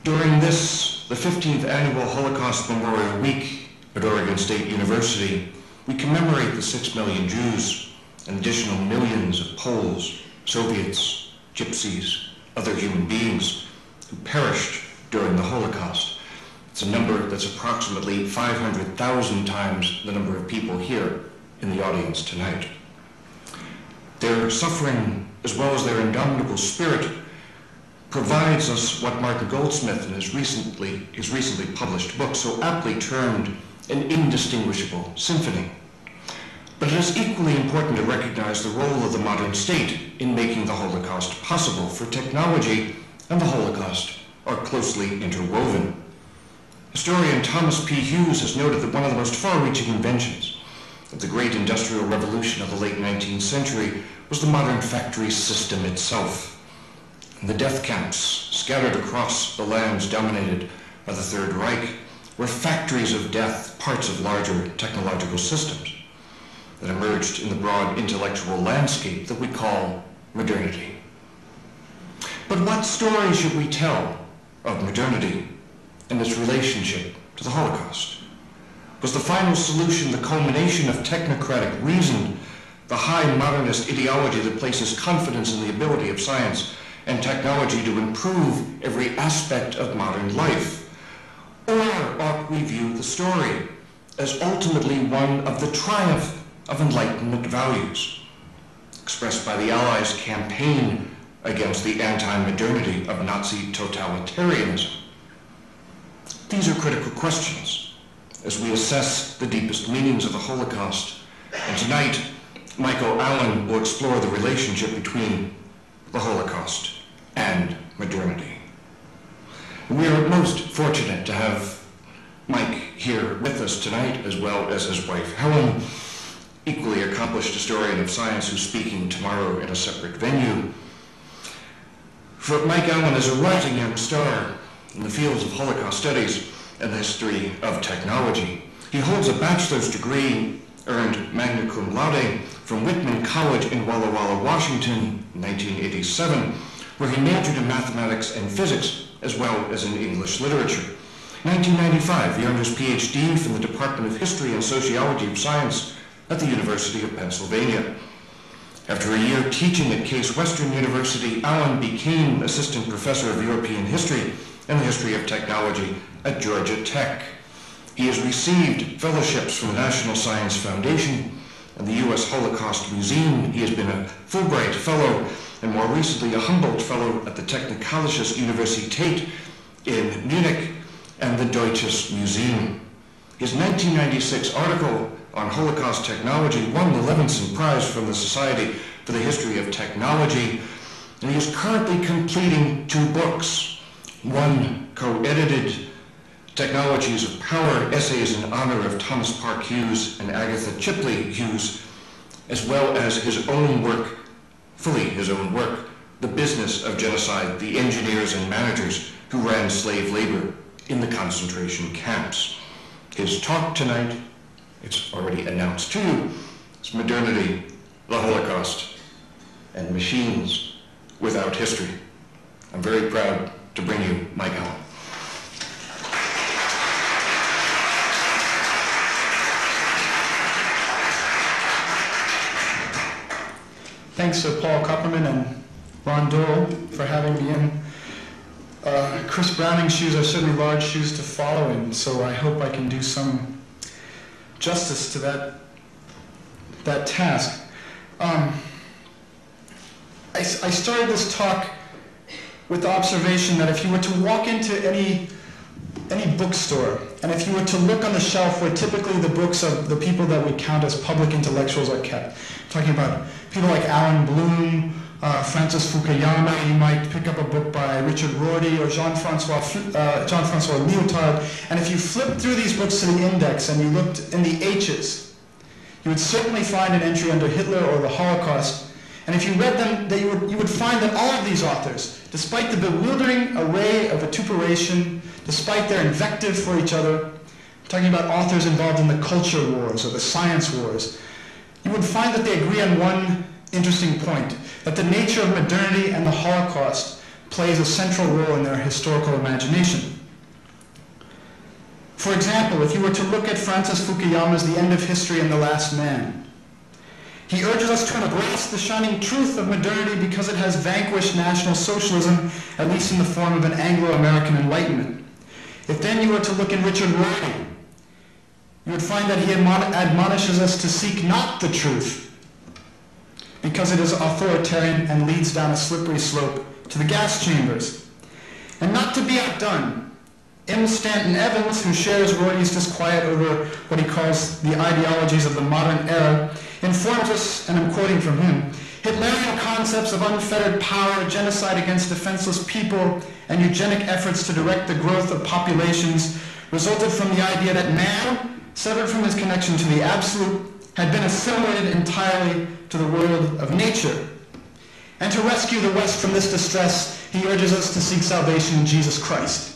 During this, the 15th annual Holocaust Memorial Week at Oregon State University, we commemorate the 6 million Jews and additional millions of Poles, Soviets, Gypsies, other human beings who perished during the Holocaust. It's a number that's approximately 500,000 times the number of people here in the audience tonight. Their suffering, as well as their indomitable spirit, provides us what Martin Goldsmith in his recently published book so aptly termed an indistinguishable symphony. But it is equally important to recognize the role of the modern state in making the Holocaust possible, for technology and the Holocaust are closely interwoven. Historian Thomas P. Hughes has noted that one of the most far-reaching inventions of the great industrial revolution of the late 19th century was the modern factory system itself. The death camps scattered across the lands dominated by the Third Reich were factories of death, parts of larger technological systems that emerged in the broad intellectual landscape that we call modernity. But what story should we tell of modernity and its relationship to the Holocaust? Was the final solution the culmination of technocratic reason, the high modernist ideology that places confidence in the ability of science and technology to improve every aspect of modern life? Or ought we view the story as ultimately one of the triumph of Enlightenment values, expressed by the Allies' campaign against the anti-modernity of Nazi totalitarianism? These are critical questions as we assess the deepest meanings of the Holocaust. And tonight, Michael Allen will explore the relationship between the Holocaust and modernity. We are most fortunate to have Mike here with us tonight, as well as his wife Helen, equally accomplished historian of science who's speaking tomorrow in a separate venue. For Mike Allen is a rising young star in the fields of Holocaust Studies and the history of technology. He holds a bachelor's degree, earned magna cum laude, from Whitman College in Walla Walla, Washington, in 1987, where he majored in mathematics and physics, as well as in English literature. In 1995, he earned his PhD from the Department of History and Sociology of Science at the University of Pennsylvania. After a year teaching at Case Western University, Allen became assistant professor of European history and the history of technology at Georgia Tech. He has received fellowships from the National Science Foundation and the U.S. Holocaust Museum. He has been a Fulbright Fellow and more recently a Humboldt Fellow at the Technikalische Universität in Munich and the Deutsches Museum. His 1996 article on Holocaust technology won the Levinson Prize from the Society for the History of Technology, and he is currently completing 2 books. One co-edited, Technologies of Power, Essays in Honor of Thomas Parke Hughes and Agatha Chipley Hughes, as well as his own work, fully his own work, The Business of Genocide, the Engineers and Managers Who Ran Slave Labor in the Concentration Camps. His talk tonight, it's already announced to you, is Modernity, the Holocaust, and Machines Without History. I'm very proud to bring you Mike Allen. Thanks to Paul Kupperman and Ron Dole for having me in. Chris Browning's shoes are certainly large shoes to follow in, so I hope I can do some justice to that task. I started this talk with the observation that if you were to walk into any bookstore, and if you were to look on the shelf where typically the books of the people that we count as public intellectuals are kept, talking about people like Alan Bloom, Francis Fukuyama, you might pick up a book by Richard Rorty or Jean-Francois Lyotard, and if you flipped through these books to the index and you looked in the H's, you would certainly find an entry under Hitler or the Holocaust. And if you read them, you would find that all of these authors, despite the bewildering array of vituperation, despite their invective for each other, talking about authors involved in the culture wars or the science wars, you would find that they agree on one interesting point, that the nature of modernity and the Holocaust plays a central role in their historical imagination. For example, if you were to look at Francis Fukuyama's The End of History and the Last Man, he urges us to embrace the shining truth of modernity because it has vanquished National Socialism, at least in the form of an Anglo-American Enlightenment. If then you were to look in Richard Rorty, you would find that he admonishes us to seek not the truth, because it is authoritarian and leads down a slippery slope to the gas chambers. And not to be outdone, M. Stanton Evans, who shares Rorty's disquiet over what he calls the ideologies of the modern era, informs us, and I'm quoting from him, Hitlerian concepts of unfettered power, genocide against defenseless people, and eugenic efforts to direct the growth of populations resulted from the idea that man, severed from his connection to the absolute, had been assimilated entirely to the world of nature. And to rescue the West from this distress, he urges us to seek salvation in Jesus Christ.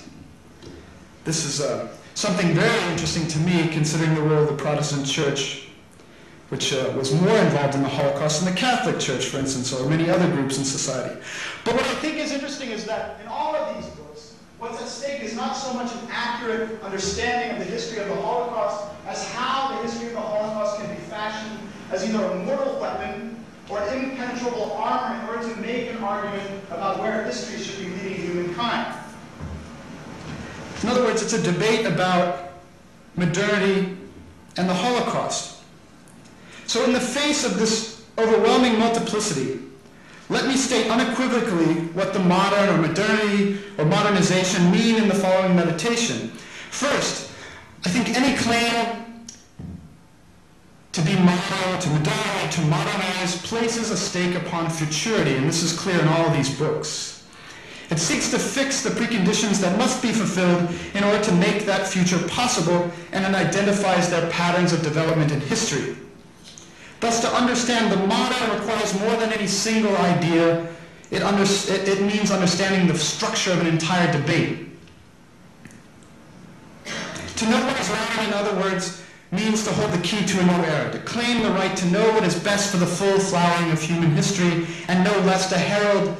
This is something very interesting to me, considering the role of the Protestant Church, which was more involved in the Holocaust than the Catholic Church, for instance, or many other groups in society. But what I think is interesting is that in all of these books, what's at stake is not so much an accurate understanding of the history of the Holocaust as how the history of the Holocaust can be fashioned as either a mortal weapon or impenetrable armor in order to make an argument about where history should be leading humankind. In other words, it's a debate about modernity and the Holocaust. So in the face of this overwhelming multiplicity, let me state unequivocally what the modern or modernity or modernization mean in the following meditation. First, I think any claim to be modern, to modern, to modernize places a stake upon futurity, and this is clear in all of these books. It seeks to fix the preconditions that must be fulfilled in order to make that future possible, and it identifies their patterns of development in history. Thus, to understand the modern requires more than any single idea. It means understanding the structure of an entire debate. To know what is modern, in other words, means to hold the key to a new era, to claim the right to know what is best for the full flowering of human history, and no less to herald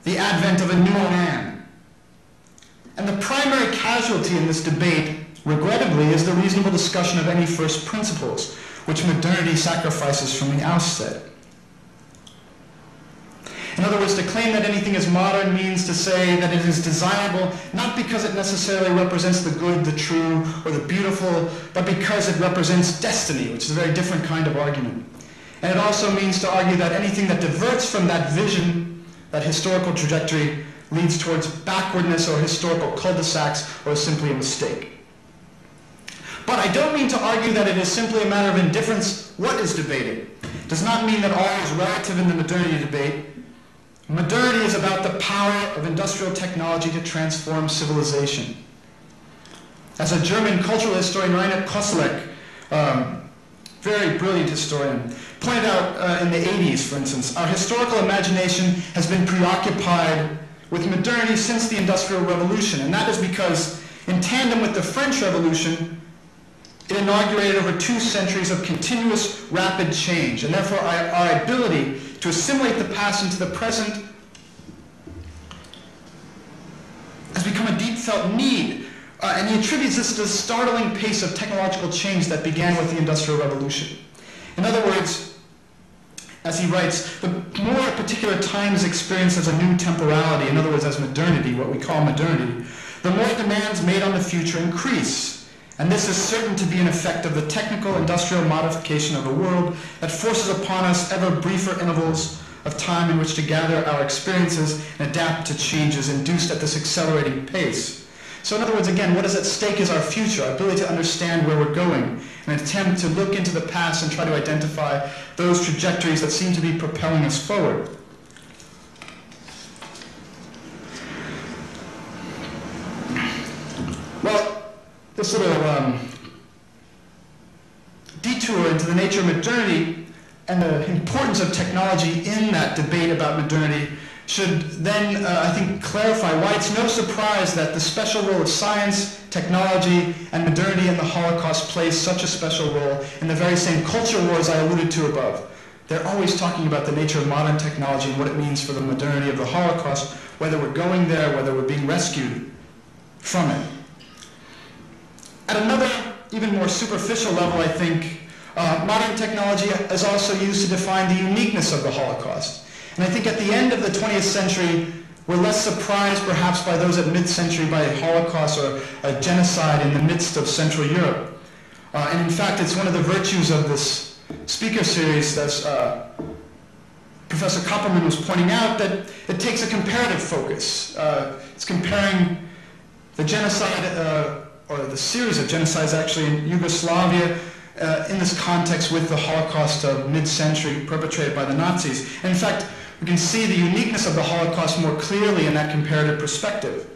the advent of a new man. And the primary casualty in this debate, regrettably, is the reasonable discussion of any first principles, which modernity sacrifices from the outset. In other words, to claim that anything is modern means to say that it is desirable, not because it necessarily represents the good, the true, or the beautiful, but because it represents destiny, which is a very different kind of argument. And it also means to argue that anything that diverts from that vision, that historical trajectory, leads towards backwardness or historical cul-de-sacs, or is simply a mistake. But I don't mean to argue that it is simply a matter of indifference what is debated. It does not mean that all is relative in the modernity debate. Modernity is about the power of industrial technology to transform civilization. As a German cultural historian, Reinhard Koselleck, very brilliant historian, pointed out in the 80s, for instance, our historical imagination has been preoccupied with modernity since the Industrial Revolution, and that is because, in tandem with the French Revolution, it inaugurated over 2 centuries of continuous rapid change, and therefore our ability to assimilate the past into the present has become a deep-felt need. And he attributes this to the startling pace of technological change that began with the Industrial Revolution. In other words, as he writes, the more a particular time is experienced as a new temporality, in other words, as modernity, what we call modernity, the more demands made on the future increase. And this is certain to be an effect of the technical industrial modification of the world that forces upon us ever briefer intervals of time in which to gather our experiences and adapt to changes induced at this accelerating pace. So in other words, again, what is at stake is our future, our ability to understand where we're going, and attempt to look into the past and try to identify those trajectories that seem to be propelling us forward. Well, this little detour into the nature of modernity and the importance of technology in that debate about modernity should then, I think, clarify why it's no surprise that the special role of science, technology, and modernity in the Holocaust plays such a special role in the very same culture wars I alluded to above. they're always talking about the nature of modern technology and what it means for the modernity of the Holocaust, whether we're going there, whether we're being rescued from it. At another, even more superficial level, I think, modern technology is also used to define the uniqueness of the Holocaust. And I think at the end of the 20th century, we're less surprised perhaps by those at mid-century by a Holocaust or a genocide in the midst of Central Europe. And in fact, it's one of the virtues of this speaker series that Professor Kopperman was pointing out, that it takes a comparative focus. It's comparing the genocide, or the series of genocides actually in Yugoslavia, in this context with the Holocaust of mid-century perpetrated by the Nazis. And in fact, we can see the uniqueness of the Holocaust more clearly in that comparative perspective.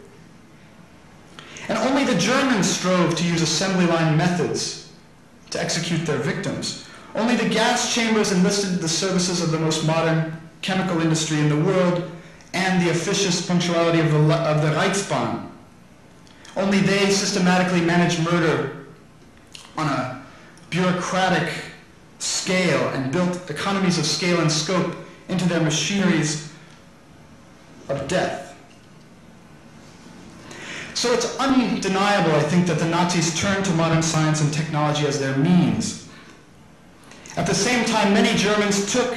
And only the Germans strove to use assembly line methods to execute their victims. Only the gas chambers enlisted the services of the most modern chemical industry in the world and the officious punctuality of the Reichsbahn. Only they systematically managed murder on a bureaucratic scale and built economies of scale and scope into their machineries of death. So it's undeniable, I think, that the Nazis turned to modern science and technology as their means. At the same time, many Germans took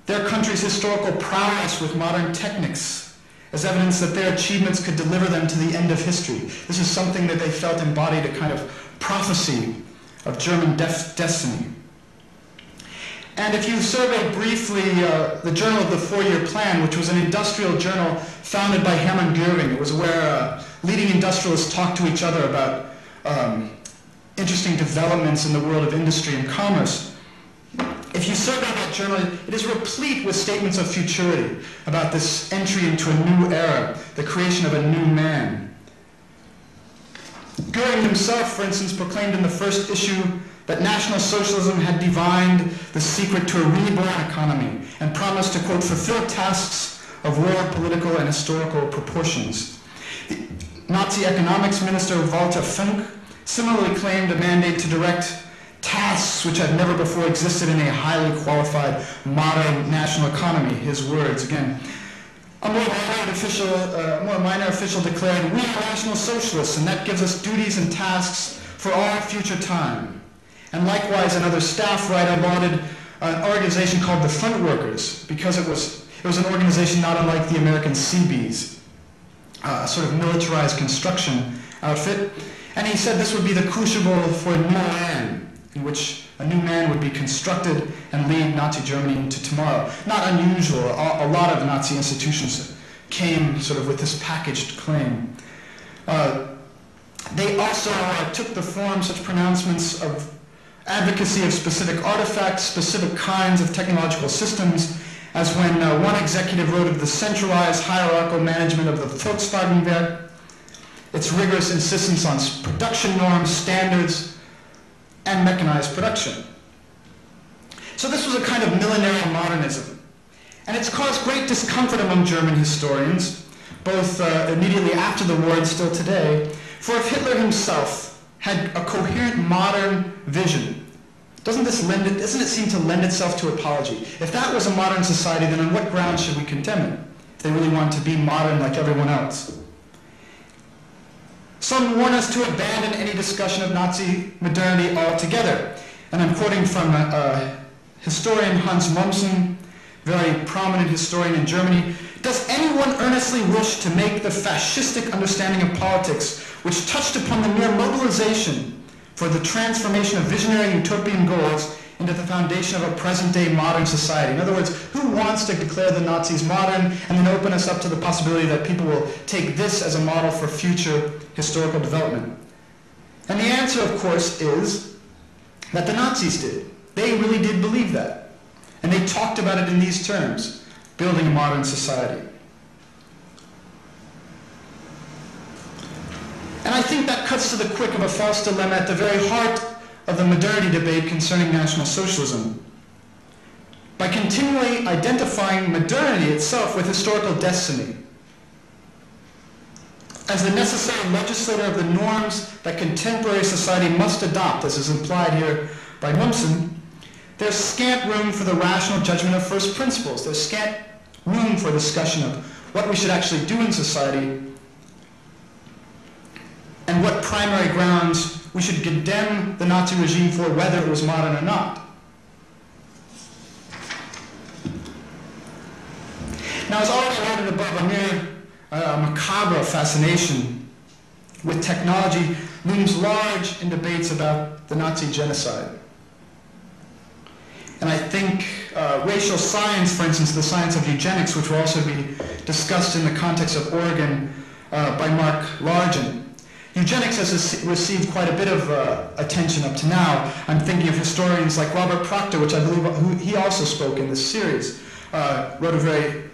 their country's historical prowess with modern techniques as evidence that their achievements could deliver them to the end of history. This is something that they felt embodied a kind of prophecy of German destiny. And if you survey briefly the Journal of the Four-Year Plan, which was an industrial journal founded by Hermann Göring, it was where leading industrialists talked to each other about interesting developments in the world of industry and commerce. If you survey that journal, it is replete with statements of futurity about this entry into a new era, the creation of a new man. Göring himself, for instance, proclaimed in the first issue that National Socialism had divined the secret to a reborn economy and promised to, quote, fulfill tasks of world political and historical proportions. The Nazi economics minister Walter Funk similarly claimed a mandate to direct tasks which had never before existed in a highly qualified modern national economy. His words, again. A more minor official declared, "We are National Socialists, and that gives us duties and tasks for all future time." And likewise, another staff writer lauded an organization called the Front Workers, because it was an organization not unlike the American Seabees, a sort of militarized construction outfit. And he said this would be the crucible for a new man, in which a new man would be constructed and lead Nazi Germany into tomorrow. Not unusual. A lot of Nazi institutions came sort of with this packaged claim. They also took the form, such pronouncements, of advocacy of specific artifacts, specific kinds of technological systems, as when one executive wrote of the centralized hierarchical management of the Volkswagenwerk, its rigorous insistence on production norms, standards, and mechanized production. So this was a kind of millenarian modernism. And it's caused great discomfort among German historians, both immediately after the war and still today, for if Hitler himself had a coherent modern vision, doesn't it seem to lend itself to apology? If that was a modern society, then on what grounds should we condemn it, if they really wanted to be modern like everyone else? Some warn us to abandon any discussion of Nazi modernity altogether. And I'm quoting from historian Hans Mommsen, very prominent historian in Germany. Does anyone earnestly wish to make the fascistic understanding of politics, which touched upon the mere mobilization for the transformation of visionary utopian goals into the foundation of a present-day modern society? In other words, who wants to declare the Nazis modern and then open us up to the possibility that people will take this as a model for future historical development? And the answer, of course, is that the Nazis did. They really did believe that. And they talked about it in these terms, building a modern society. And I think that cuts to the quick of a false dilemma at the very heart of the modernity debate concerning National Socialism. By continually identifying modernity itself with historical destiny, as the necessary legislator of the norms that contemporary society must adopt, as is implied here by Mommsen, there's scant room for the rational judgment of first principles. There's scant room for discussion of what we should actually do in society and what primary grounds we should condemn the Nazi regime for, whether it was modern or not. Now, as already noted above, a mere macabre fascination with technology looms large in debates about the Nazi genocide. And I think racial science, for instance, the science of eugenics, which will also be discussed in the context of Oregon by Mark Largent. Eugenics has received quite a bit of attention up to now. I'm thinking of historians like Robert Proctor, which I believe he also spoke in this series, wrote a very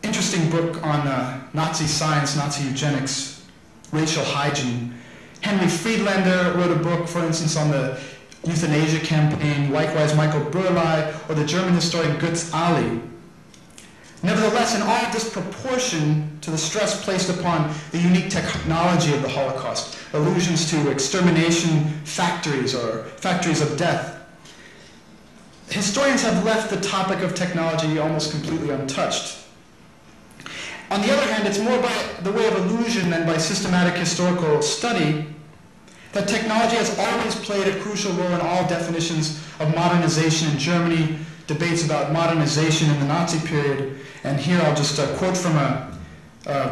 interesting book on Nazi science, Nazi eugenics, racial hygiene. Henry Friedlander wrote a book, for instance, on the euthanasia campaign, likewise Michael Burley, or the German historian Götz Ali. Nevertheless, in all disproportion to the stress placed upon the unique technology of the Holocaust, allusions to extermination factories or factories of death, historians have left the topic of technology almost completely untouched. On the other hand, it's more by the way of allusion than by systematic historical study that technology has always played a crucial role in all definitions of modernization in Germany, debates about modernization in the Nazi period. And here I'll just quote from a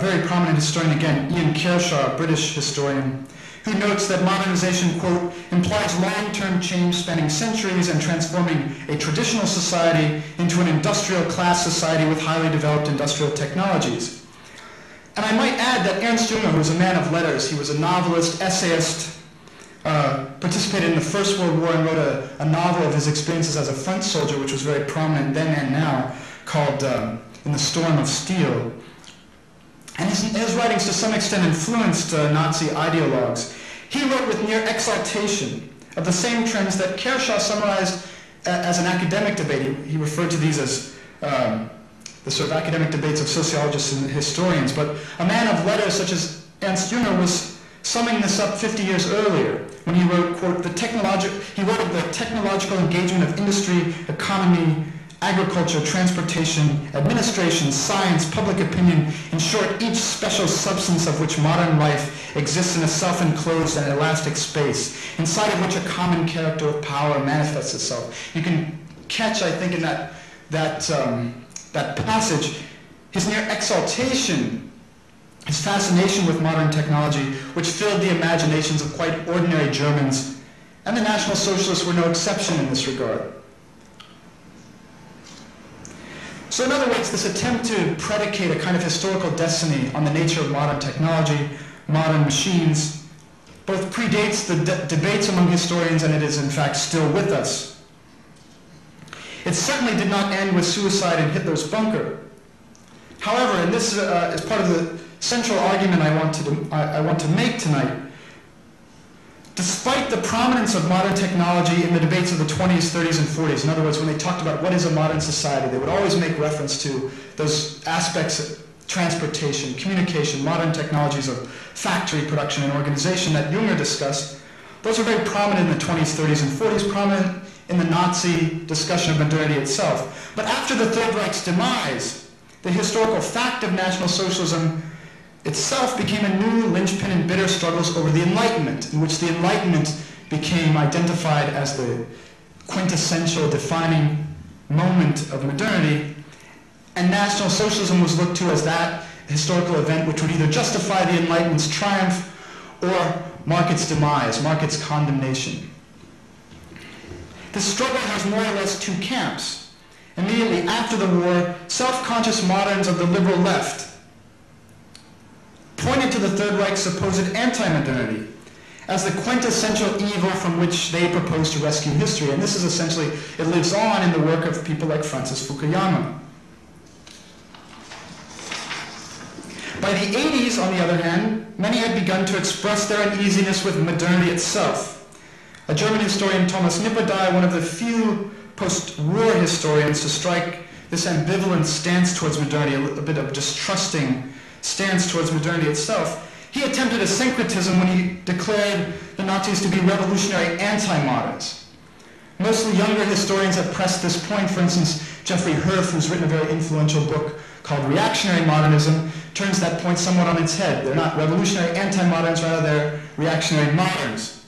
very prominent historian again, Ian Kershaw, a British historian, who notes that modernization, quote, implies long-term change spanning centuries and transforming a traditional society into an industrial class society with highly developed industrial technologies. And I might add that Ernst Jünger, who was a man of letters, he was a novelist, essayist, participated in the First World War and wrote a novel of his experiences as a front soldier, which was very prominent then and now, called In the Storm of Steel. And his writings to some extent influenced Nazi ideologues. He wrote with near exaltation of the same trends that Kershaw summarized as an academic debate. He referred to these as the sort of academic debates of sociologists and historians. But a man of letters such as Ernst Jünger was summing this up 50 years earlier when he wrote, quote, the technological engagement of industry, economy, agriculture, transportation, administration, science, public opinion, in short, each special substance of which modern life exists in a self-enclosed and elastic space, inside of which a common character of power manifests itself. You can catch, I think, in that passage, his near exaltation, his fascination with modern technology, which filled the imaginations of quite ordinary Germans, and the National Socialists were no exception in this regard. So in other words, this attempt to predicate a kind of historical destiny on the nature of modern technology, modern machines, both predates the debates among historians, and it is in fact still with us. It certainly did not end with suicide in Hitler's bunker. However, and this is part of the central argument I want to make tonight, despite the prominence of modern technology in the debates of the 20s, 30s, and 40s, in other words, when they talked about what is a modern society, they would always make reference to those aspects of transportation, communication, modern technologies of factory production and organization that Jünger discussed. Those are very prominent in the 20s, 30s, and 40s, prominent in the Nazi discussion of modernity itself. But after the Third Reich's demise, the historical fact of National Socialism itself became a new linchpin in bitter struggles over the Enlightenment, in which the Enlightenment became identified as the quintessential defining moment of modernity, and National Socialism was looked to as that historical event which would either justify the Enlightenment's triumph or mark its demise, mark its condemnation. This struggle has more or less two camps. Immediately after the war, self-conscious moderns of the liberal left pointed to the Third Reich's supposed anti-modernity as the quintessential evil from which they proposed to rescue history. And this is essentially, it lives on in the work of people like Francis Fukuyama. By the 80s, on the other hand, many had begun to express their uneasiness with modernity itself. A German historian, Thomas Nipperdey, one of the few post-war historians to strike this ambivalent stance towards modernity, a bit of distrusting stance towards modernity itself, he attempted a syncretism when he declared the Nazis to be revolutionary anti-moderns. Mostly younger historians have pressed this point. For instance, Jeffrey Herf, who's written a very influential book called Reactionary Modernism, turns that point somewhat on its head. They're not revolutionary anti-moderns, rather they're reactionary moderns.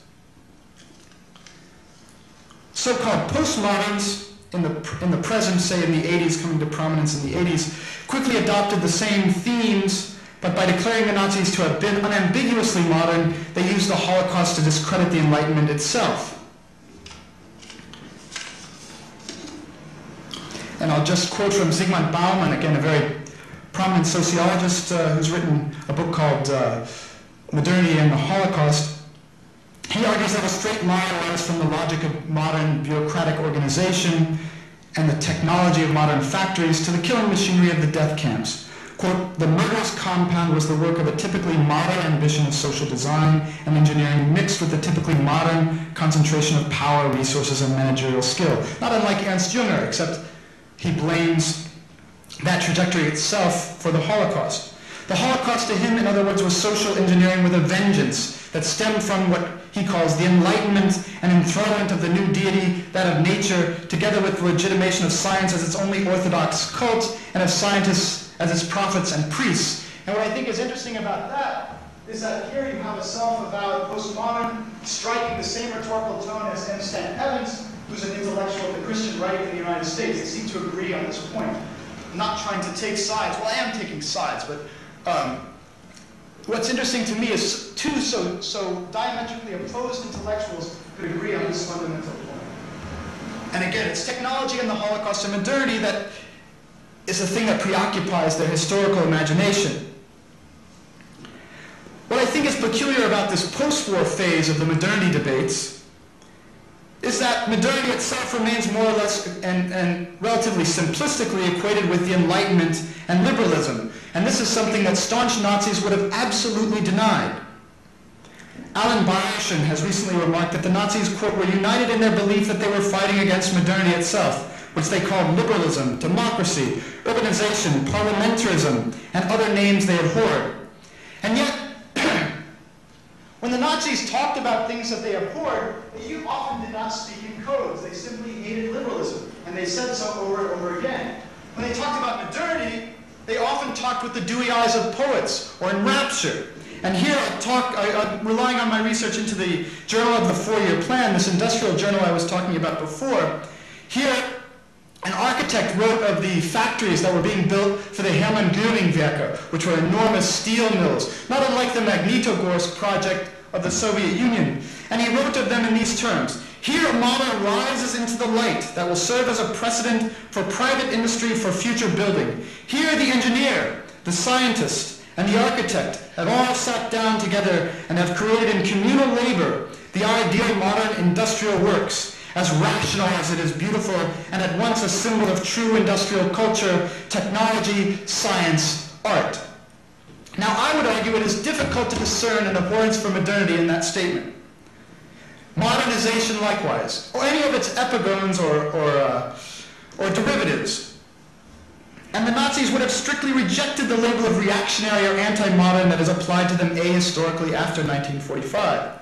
So-called postmoderns in the present, say in the 80s, coming to prominence in the 80s, quickly adopted the same themes, but by declaring the Nazis to have been unambiguously modern, they used the Holocaust to discredit the Enlightenment itself. And I'll just quote from Zygmunt Bauman, again, a very prominent sociologist who's written a book called Modernity and the Holocaust. He argues that a straight line runs from the logic of modern bureaucratic organization and the technology of modern factories to the killing machinery of the death camps. Quote, the murderous compound was the work of a typically modern ambition of social design and engineering mixed with the typically modern concentration of power, resources, and managerial skill. Not unlike Ernst Jünger, except he blames that trajectory itself for the Holocaust. The Holocaust to him, in other words, was social engineering with a vengeance that stemmed from what he calls the enlightenment and enthronement of the new deity, that of nature, together with the legitimation of science as its only orthodox cult and of scientists as its prophets and priests. And what I think is interesting about that is that here you have a self-avowed postmodern striking the same rhetorical tone as M. Stan Evans, who's an intellectual of the Christian right in the United States. They seem to agree on this point. I'm not trying to take sides. Well, I am taking sides, but what's interesting to me is two so diametrically opposed intellectuals could agree on this fundamental point. And again, it's technology and the Holocaust and modernity that is the thing that preoccupies their historical imagination. What I think is peculiar about this post-war phase of the modernity debates is that modernity itself remains more or less and relatively simplistically equated with the Enlightenment and liberalism. And this is something that staunch Nazis would have absolutely denied. Alan Bayerson has recently remarked that the Nazis, quote, were united in their belief that they were fighting against modernity itself, which they called liberalism, democracy, urbanization, parliamentarism, and other names they abhorred. And yet, when the Nazis talked about things that they abhorred, they often did not speak in codes. They simply hated liberalism, and they said so over and over again. When they talked about modernity, they often talked with the dewy eyes of poets or in rapture. And here I'm relying on my research into the Journal of the Four-Year Plan, this industrial journal I was talking about before. Here, an architect wrote of the factories that were being built for the Hermann-Göring-Werke, which were enormous steel mills, not unlike the Magnitogorsk project of the Soviet Union. And he wrote of them in these terms: here modern rises into the light that will serve as a precedent for private industry for future building. Here the engineer, the scientist, and the architect have all sat down together and have created in communal labor the ideal modern industrial works, as rational as it is beautiful, and at once a symbol of true industrial culture, technology, science, art. Now, I would argue it is difficult to discern an abhorrence for modernity in that statement. Modernization, likewise, or any of its epigones or derivatives. And the Nazis would have strictly rejected the label of reactionary or anti-modern that is applied to them ahistorically after 1945.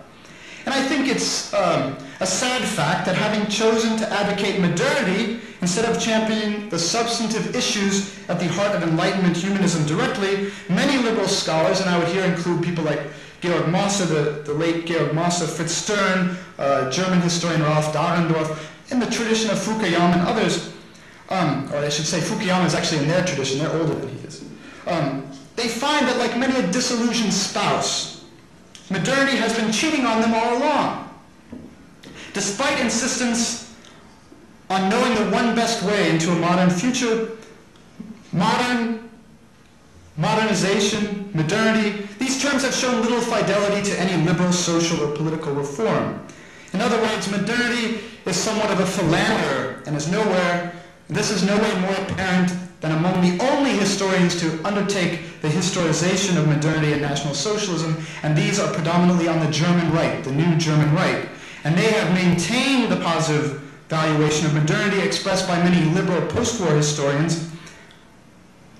And I think it's a sad fact that having chosen to advocate modernity instead of championing the substantive issues at the heart of Enlightenment humanism directly, many liberal scholars, and I would here include people like Georg Mosse, the late Georg Mosse, Fritz Stern, German historian Ralph Dahrendorf, in the tradition of Fukuyama and others, or I should say Fukuyama is actually in their tradition, they're older than he is, they find that like many a disillusioned spouse, modernity has been cheating on them all along. Despite insistence on knowing the one best way into a modern future, modernization, modernity, these terms have shown little fidelity to any liberal social or political reform. In other words, modernity is somewhat of a philanderer and this is nowhere more apparent than among the only historians to undertake the historization of modernity and National Socialism, and these are predominantly on the German right, the new German right. And they have maintained the positive valuation of modernity expressed by many liberal post-war historians,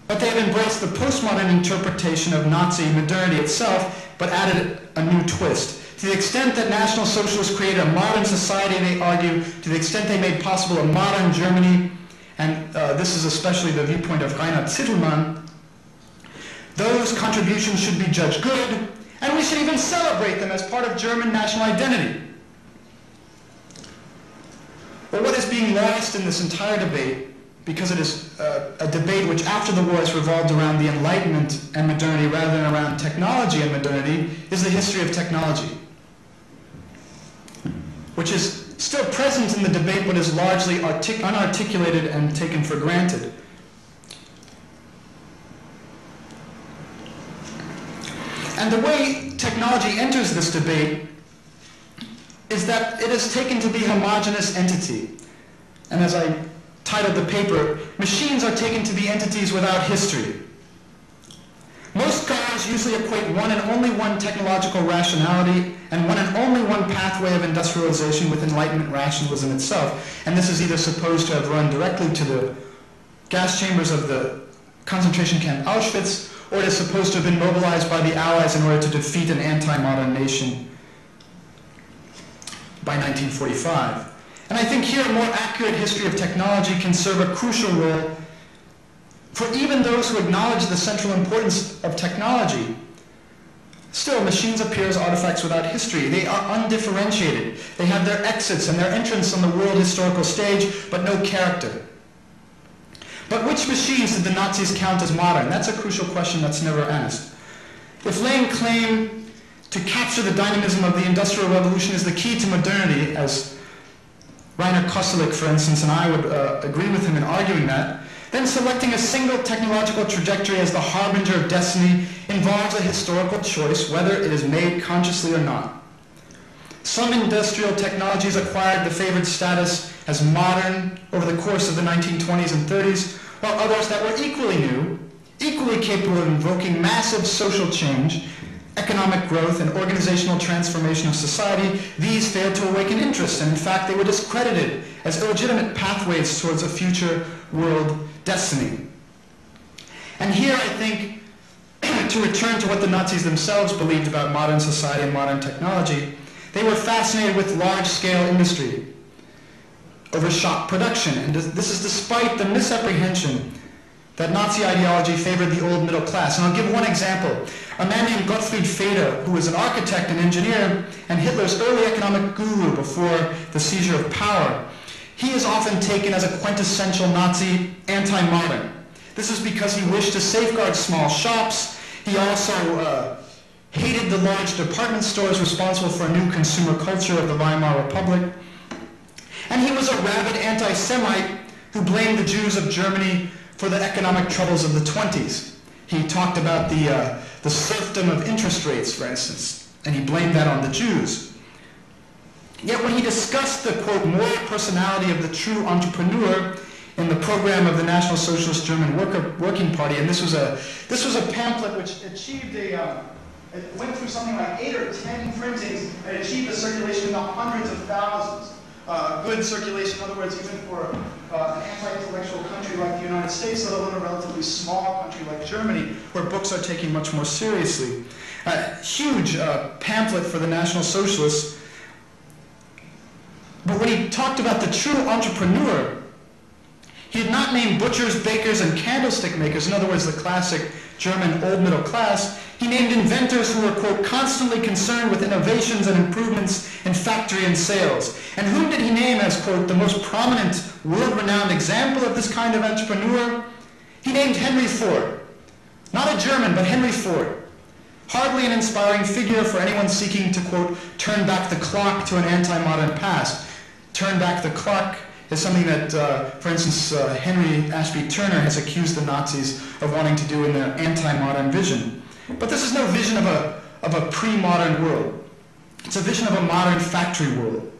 but they have embraced the postmodern interpretation of Nazi modernity itself, but added a new twist. To the extent that National Socialists created a modern society, they argue, to the extent they made possible a modern Germany, and this is especially the viewpoint of Reinhard Zittelmann, those contributions should be judged good, and we should even celebrate them as part of German national identity. But what is being lost in this entire debate, because it is a debate which after the war has revolved around the Enlightenment and modernity rather than around technology and modernity, is the history of technology, which is still present in the debate but is largely unarticulated and taken for granted. And the way technology enters this debate is that it is taken to be a homogeneous entity. And as I titled the paper, machines are taken to be entities without history. Most scholars usually equate one and only one technological rationality and one and only one pathway of industrialization with Enlightenment rationalism itself. And this is either supposed to have run directly to the gas chambers of the concentration camp Auschwitz, or it is supposed to have been mobilized by the Allies in order to defeat an anti-modern nation by 1945. And I think here a more accurate history of technology can serve a crucial role for even those who acknowledge the central importance of technology. Still, machines appear as artifacts without history. They are undifferentiated. They have their exits and their entrance on the world historical stage, but no character. But which machines did the Nazis count as modern? That's a crucial question that's never asked. If laying claim to capture the dynamism of the Industrial Revolution is the key to modernity, as Rainer Koselleck, for instance, and I would agree with him in arguing that, then selecting a single technological trajectory as the harbinger of destiny involves a historical choice, whether it is made consciously or not. Some industrial technologies acquired the favored status as modern over the course of the 1920s and 30s, while others that were equally new, equally capable of invoking massive social change, economic growth, and organizational transformation of society, these failed to awaken interest, and in fact they were discredited as illegitimate pathways towards a future world destiny. And here I think, to return to what the Nazis themselves believed about modern society and modern technology, they were fascinated with large-scale industry over shock production, and this is despite the misapprehension that Nazi ideology favored the old middle class. And I'll give one example. A man named Gottfried Feder, who was an architect and engineer and Hitler's early economic guru before the seizure of power, he is often taken as a quintessential Nazi anti-modern. This is because he wished to safeguard small shops. He also hated the large department stores responsible for a new consumer culture of the Weimar Republic. And he was a rabid anti-Semite who blamed the Jews of Germany for the economic troubles of the 20s. He talked about the serfdom of interest rates, for instance, and he blamed that on the Jews. Yet when he discussed the, quote, moral personality of the true entrepreneur in the program of the National Socialist German Working Party, and this was a pamphlet which achieved it went through something like 8 or 10 printings and achieved a circulation in the hundreds of thousands. Good circulation, in other words, even for an anti-intellectual country like the United States, let alone a relatively small country like Germany, where books are taken much more seriously. Huge pamphlet for the National Socialists. But when he talked about the true entrepreneur, he did not name butchers, bakers, and candlestick makers, in other words, the classic German old middle class. He named inventors who were, quote, constantly concerned with innovations and improvements in factory and sales. And whom did he name as, quote, the most prominent, world-renowned example of this kind of entrepreneur? He named Henry Ford. Not a German, but Henry Ford. Hardly an inspiring figure for anyone seeking to, quote, turn back the clock to an anti-modern past. Turn back the clock is something that, for instance, Henry Ashby Turner has accused the Nazis of wanting to do in their anti-modern vision. But this is no vision of a pre-modern world. It's a vision of a modern factory world.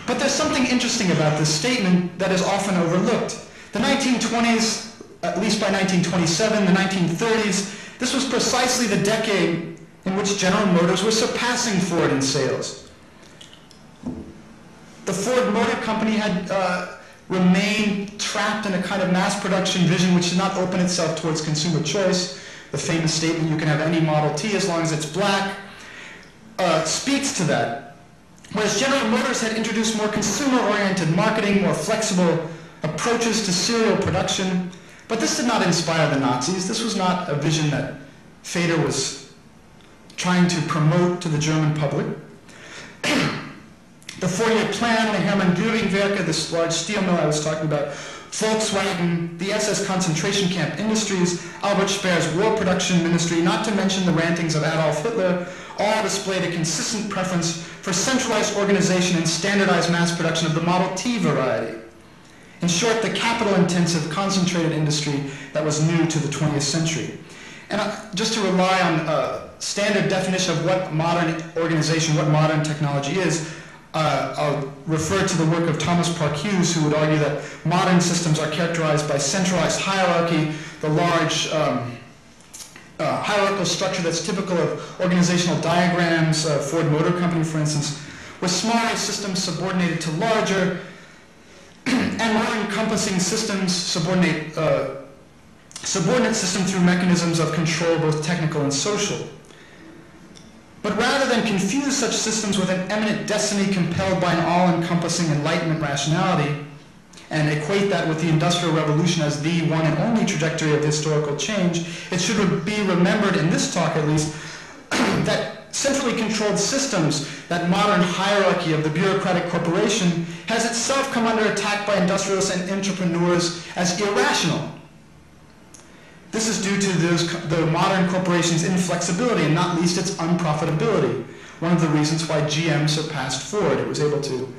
But there's something interesting about this statement that is often overlooked. The 1920s, at least by 1927, the 1930s, this was precisely the decade in which General Motors was surpassing Ford in sales. The Ford Motor Company had remained trapped in a kind of mass production vision which did not open itself towards consumer choice. The famous statement, you can have any Model T as long as it's black. speaks to that. Whereas General Motors had introduced more consumer-oriented marketing, more flexible approaches to serial production, but this did not inspire the Nazis. This was not a vision that Feder was trying to promote to the German public. The four-year plan, the Hermann Göring-Werke, this large steel mill I was talking about, Volkswagen, the SS concentration camp industries, Albert Speer's war production ministry, not to mention the rantings of Adolf Hitler, all displayed a consistent preference for centralized organization and standardized mass production of the Model T variety. In short, the capital-intensive, concentrated industry that was new to the 20th century. And just to rely on a standard definition of what modern organization, what modern technology is, I'll refer to the work of Thomas Parke Hughes, who would argue that modern systems are characterized by centralized hierarchy, the large hierarchical structure that's typical of organizational diagrams, Ford Motor Company, for instance, with smaller systems subordinated to larger, and more encompassing systems subordinate system through mechanisms of control, both technical and social. But rather than confuse such systems with an eminent destiny compelled by an all-encompassing Enlightenment rationality, and equate that with the Industrial Revolution as the one and only trajectory of historical change, it should be remembered in this talk at least that centrally controlled systems, that modern hierarchy of the bureaucratic corporation, has itself come under attack by industrialists and entrepreneurs as irrational. This is due to the modern corporation's inflexibility and not least its unprofitability. One of the reasons why GM surpassed Ford. It was able to,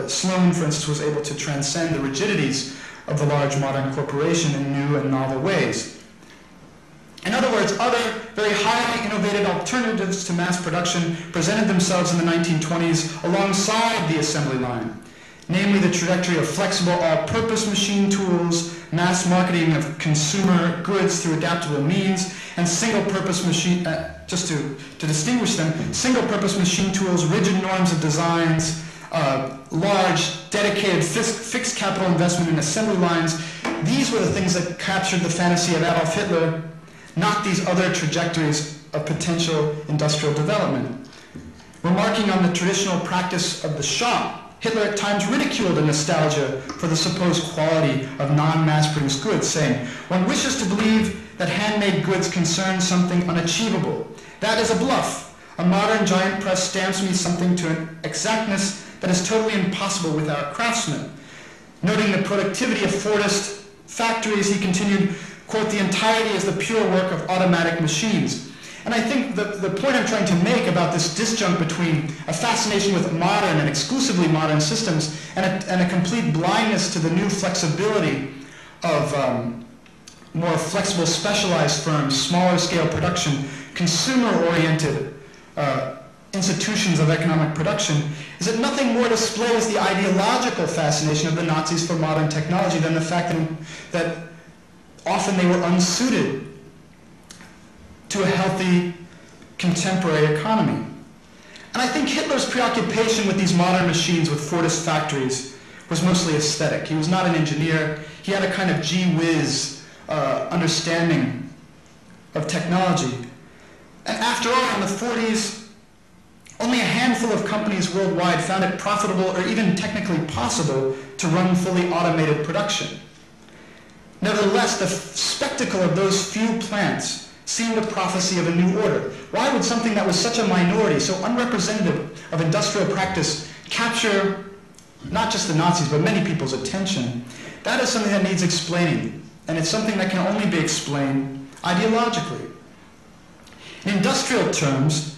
Sloan, for instance, was able to transcend the rigidities of the large modern corporation in new and novel ways. In other words, other very highly innovative alternatives to mass production presented themselves in the 1920s alongside the assembly line, namely the trajectory of flexible all-purpose machine tools, mass marketing of consumer goods through adaptable means, and single-purpose machine, just to distinguish them, single-purpose machine tools, rigid norms of designs, large, dedicated, fixed capital investment in assembly lines. These were the things that captured the fantasy of Adolf Hitler, not these other trajectories of potential industrial development. Remarking on the traditional practice of the shop, Hitler at times ridiculed the nostalgia for the supposed quality of non-mass-produced goods, saying, "One wishes to believe that handmade goods concern something unachievable. That is a bluff. A modern giant press stamps me something to an exactness that is totally impossible with our craftsmen." Noting the productivity of Fordist factories, he continued, quote, "The entirety is the pure work of automatic machines." And I think the point I'm trying to make about this disjunct between a fascination with modern and exclusively modern systems and a complete blindness to the new flexibility of more flexible specialized firms, smaller scale production, consumer-oriented institutions of economic production, is that nothing more displays the ideological fascination of the Nazis for modern technology than the fact that often they were unsuited to a healthy contemporary economy. And I think Hitler's preoccupation with these modern machines, with Fordist factories, was mostly aesthetic. He was not an engineer. He had a kind of gee whiz understanding of technology. And after all, in the 40s, only a handful of companies worldwide found it profitable or even technically possible to run fully automated production. Nevertheless, the spectacle of those few plants seemed a prophecy of a new order. Why would something that was such a minority, so unrepresentative of industrial practice, capture not just the Nazis, but many people's attention? That is something that needs explaining, and it's something that can only be explained ideologically. In industrial terms,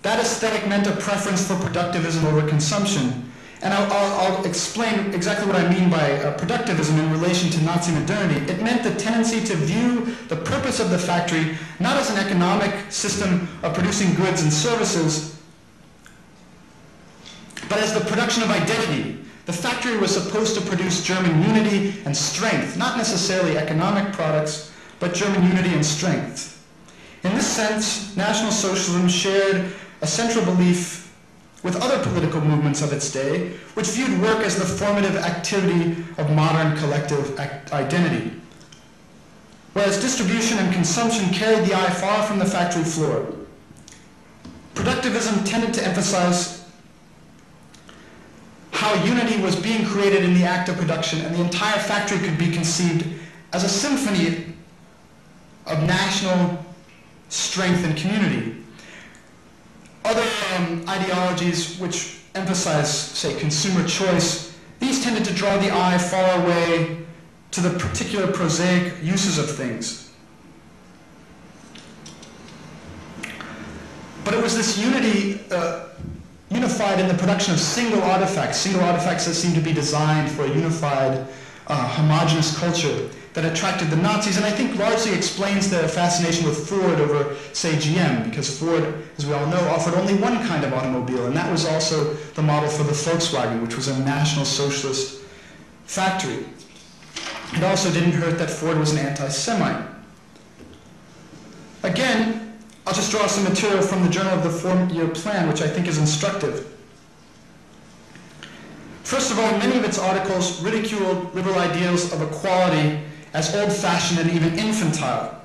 that aesthetic meant a preference for productivism over consumption. And I'll explain exactly what I mean by productivism in relation to Nazi modernity. It meant the tendency to view the purpose of the factory not as an economic system of producing goods and services, but as the production of identity. The factory was supposed to produce German unity and strength, not necessarily economic products, but German unity and strength. In this sense, National Socialism shared a central belief with other political movements of its day, which viewed work as the formative activity of modern collective identity. Whereas distribution and consumption carried the eye far from the factory floor. Productivism tended to emphasize how unity was being created in the act of production, and the entire factory could be conceived as a symphony of national strength and community. Other ideologies which emphasize, say, consumer choice, these tended to draw the eye far away to the particular prosaic uses of things. But it was this unity, unified in the production of single artifacts that seemed to be designed for a unified, homogeneous culture, that attracted the Nazis, and I think largely explains their fascination with Ford over, say, GM, because Ford, as we all know, offered only one kind of automobile, and that was also the model for the Volkswagen, which was a National Socialist factory. It also didn't hurt that Ford was an anti-Semite. Again, I'll just draw some material from the Journal of the Four-Year Plan, which I think is instructive. First of all, many of its articles ridiculed liberal ideals of equality as old-fashioned and even infantile.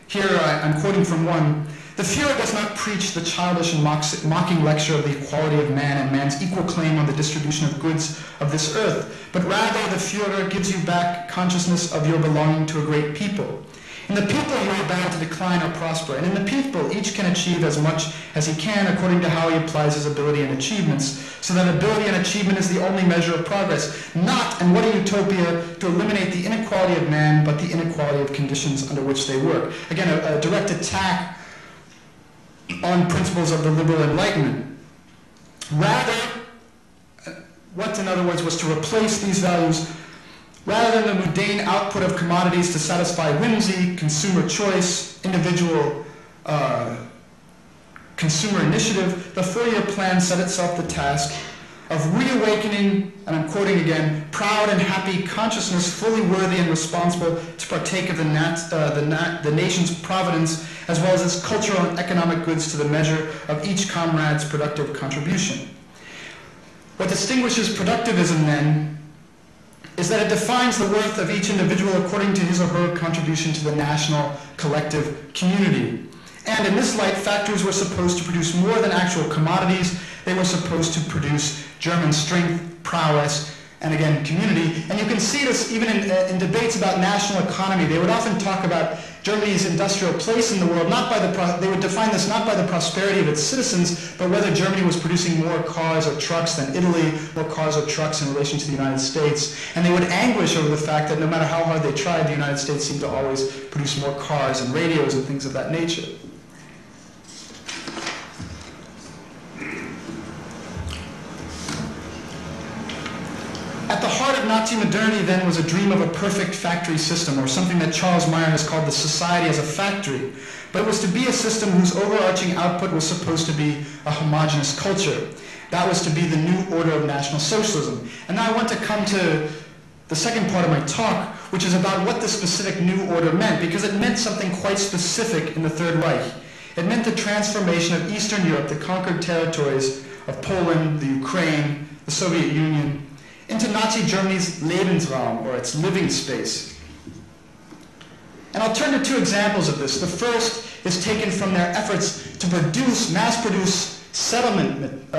Here I'm quoting from one. The Führer does not preach the childish and mocking lecture of the equality of man and man's equal claim on the distribution of goods of this earth, but rather the Führer gives you back consciousness of your belonging to a great people. In the people you are bound to decline or prosper, and in the people each can achieve as much as he can according to how he applies his ability and achievements, so that ability and achievement is the only measure of progress, not, and what a utopia, to eliminate the inequality of man, but the inequality of conditions under which they work. Again, a direct attack on principles of the liberal Enlightenment. Rather, what in other words was to replace these values rather than the mundane output of commodities to satisfy whimsy, consumer choice, individual consumer initiative, the four-year plan set itself the task of reawakening, and I'm quoting again, proud and happy consciousness fully worthy and responsible to partake of the nation's providence as well as its cultural and economic goods to the measure of each comrade's productive contribution. What distinguishes productivism then is that it defines the worth of each individual according to his or her contribution to the national collective community. And in this light, factories were supposed to produce more than actual commodities. They were supposed to produce German strength, prowess, and again, community. And you can see this even in debates about national economy. They would often talk about Germany's industrial place in the world, they would define this not by the prosperity of its citizens, but whether Germany was producing more cars or trucks than Italy, or cars or trucks in relation to the United States. And they would anguish over the fact that no matter how hard they tried, the United States seemed to always produce more cars and radios and things of that nature. At the heart of Nazi modernity, then, was a dream of a perfect factory system, or something that Charles Meyer has called the society as a factory. But it was to be a system whose overarching output was supposed to be a homogeneous culture. That was to be the new order of National Socialism. And now I want to come to the second part of my talk, which is about what the specific new order meant, because it meant something quite specific in the Third Reich. It meant the transformation of Eastern Europe, the conquered territories of Poland, the Ukraine, the Soviet Union, into Nazi Germany's Lebensraum, or its living space. And I'll turn to two examples of this. The first is taken from their efforts to mass-produce settlement,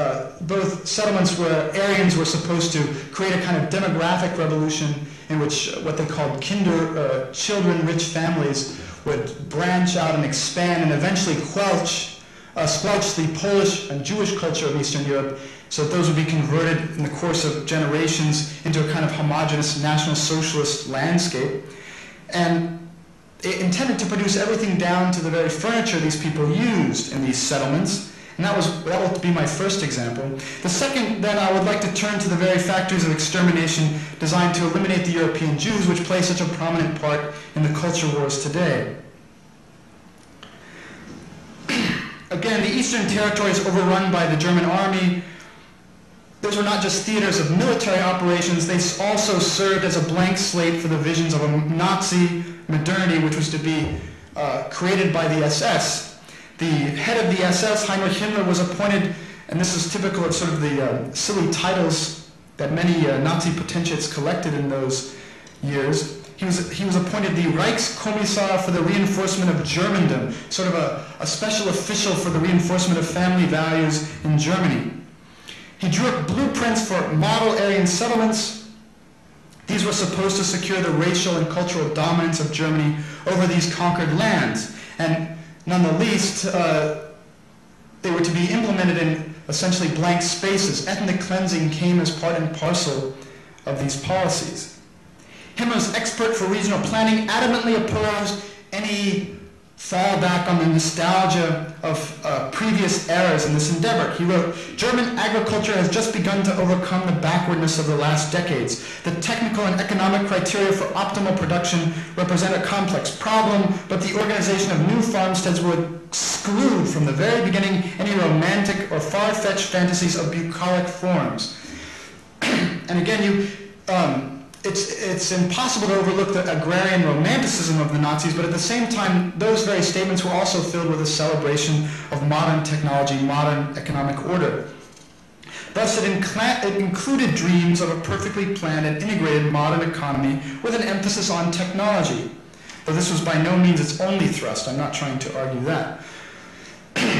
both settlements where Aryans were supposed to create a kind of demographic revolution in which what they called children, rich families would branch out and expand and eventually squelch the Polish and Jewish culture of Eastern Europe, so that those would be converted in the course of generations into a kind of homogeneous National Socialist landscape. And it intended to produce everything down to the very furniture these people used in these settlements. And that will be my first example. The second, then, I would like to turn to the very factories of extermination designed to eliminate the European Jews, which play such a prominent part in the culture wars today. Again, the Eastern territories overrun by the German army, those were not just theaters of military operations, they also served as a blank slate for the visions of a Nazi modernity, which was to be created by the SS. The head of the SS, Heinrich Himmler, was appointed, and this is typical of sort of the silly titles that many Nazi potentates collected in those years. he was appointed the Reichskommissar for the reinforcement of Germandom, sort of a special official for the reinforcement of family values in Germany. He drew up blueprints for model Aryan settlements. These were supposed to secure the racial and cultural dominance of Germany over these conquered lands. And none the least, they were to be implemented in essentially blank spaces. Ethnic cleansing came as part and parcel of these policies. Himmler's expert for regional planning adamantly opposed any fallback on the nostalgia of previous eras in this endeavor. He wrote, "German agriculture has just begun to overcome the backwardness of the last decades. The technical and economic criteria for optimal production represent a complex problem, but the organization of new farmsteads will exclude from the very beginning any romantic or far-fetched fantasies of bucolic forms." And again, it's impossible to overlook the agrarian romanticism of the Nazis, but at the same time, those very statements were also filled with a celebration of modern technology, modern economic order. Thus, it included dreams of a perfectly planned and integrated modern economy with an emphasis on technology. Though this was by no means its only thrust, I'm not trying to argue that.